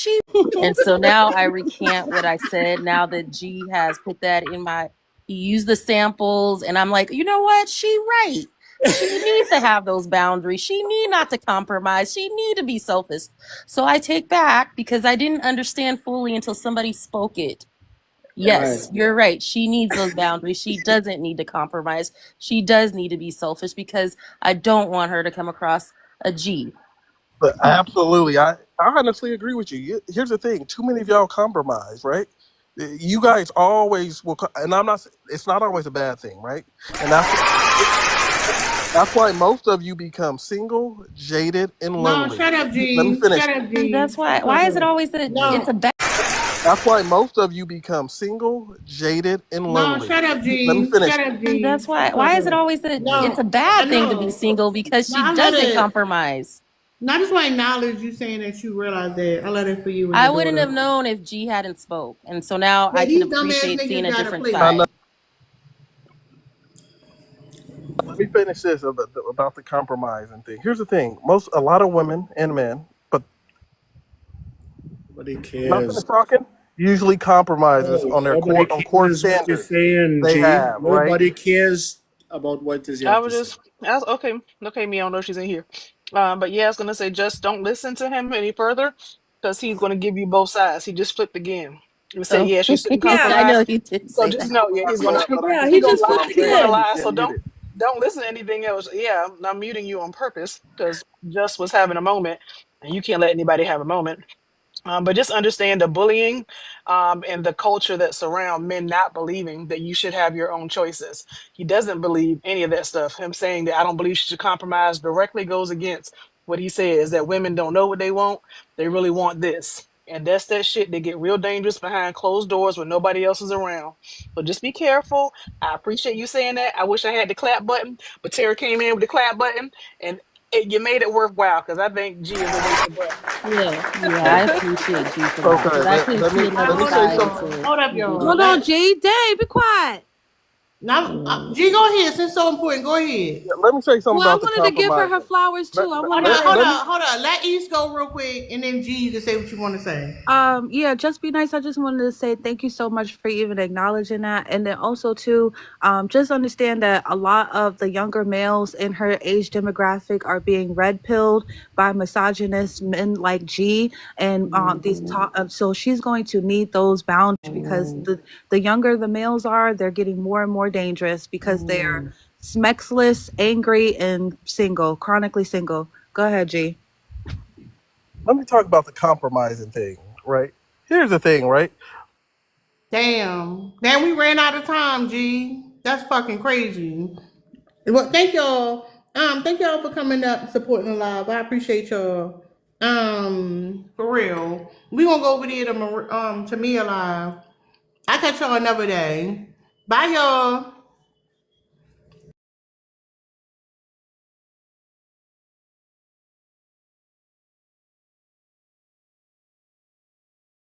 And so now I recant what I said now that G has put that in my, he used the samples, and I'm like, you know what? She right. She needs to have those boundaries. She need not to compromise. She need to be selfish. So I take back because I didn't understand fully until somebody spoke it. right. Yes, you're right. She needs those boundaries. She doesn't need to compromise. She does need to be selfish because I don't want her to come across a G. But absolutely, I honestly agree with you. Here's the thing: too many of y'all compromise, right? You guys always will, and I'm not. It's not always a bad thing, right? And that's why most of you become single, jaded, and No, lonely. shut up, Let me G. finish. Shut up, G. That's why. Shut Why is it up. always that it's a No, bad? That's why most of you become single, jaded, and no, lonely. shut up, Let me G. finish. Shut up, G. That's why. Shut Why is it up. always that No, it's a I bad thing to be know. single because No, she I let doesn't it. compromise? No, I just want to acknowledge you saying that you realize that. I let it for you and I your wouldn't have daughter. known if G hadn't spoke, and so now Yeah, I can these dumbass appreciate seeing niggas a gotta different play. I know. side. Let me finish this about the compromising thing. Here's the thing: a lot of women and men, but Nobody not cares. finished talking, usually compromises No, on their nobody core cares what you're standards saying, they G. have, right? Nobody cares about what it is you I have to was say. just, okay, okay, me, I don't know if she's in here. But yeah, I was gonna say just don't listen to him any further because he's gonna give you both sides. He just flipped again. He said, Oh, yes, you shouldn't Yeah, I compromise. know he did So say just that. know, yeah, he's gonna But yeah, he he gonna just lie. what flipped I'm He saying gonna is again. you lie. So can't mute it. don't listen to anything else. Yeah, I'm muting you on purpose because Just was having a moment, and you can't let anybody have a moment. But just understand the bullying and the culture that surround men not believing that you should have your own choices. He doesn't believe any of that stuff. Him saying that I don't believe she should compromise directly goes against what he says, that women don't know what they want. They really want this. And that's that shit. They get real dangerous behind closed doors when nobody else is around. So just be careful. I appreciate you saying that. I wish I had the clap button, but Tara came in with the clap button and you made it worthwhile because I think G is a waste of breath. Yeah, yeah, I Okay, appreciate G for that okay. because I couldn't see All right, Let me another hold up, say side something. y'all. to Hold up, what he y'all. Hold did. on, Let G. Dang, be quiet. now, Yeah. G, go ahead. Since it's so important, go ahead. Let me say something Well, I about the wanted to give her her compromising. flowers too. I Hold wanted on, to hold say, Let me. on, hold on. Let East go real quick, and then G, you can say what you want to say. yeah, just be nice. I just wanted to say thank you so much for even acknowledging that. And then also too, just understand that a lot of the younger males in her age demographic are being red pilled by misogynist men like G and so she's going to need those boundaries because the younger the males are, they're getting more and more dangerous because they're smexless, angry, and single, chronically single. Go ahead, G. Let me talk about the compromising thing, right? Here's the thing, right? Damn, we ran out of time. G, that's fucking crazy. Well, thank y'all. Thank y'all for coming up, supporting the live. I appreciate y'all. For real. We gonna go over there to Mia live. I catch y'all another day. Bye, y'all.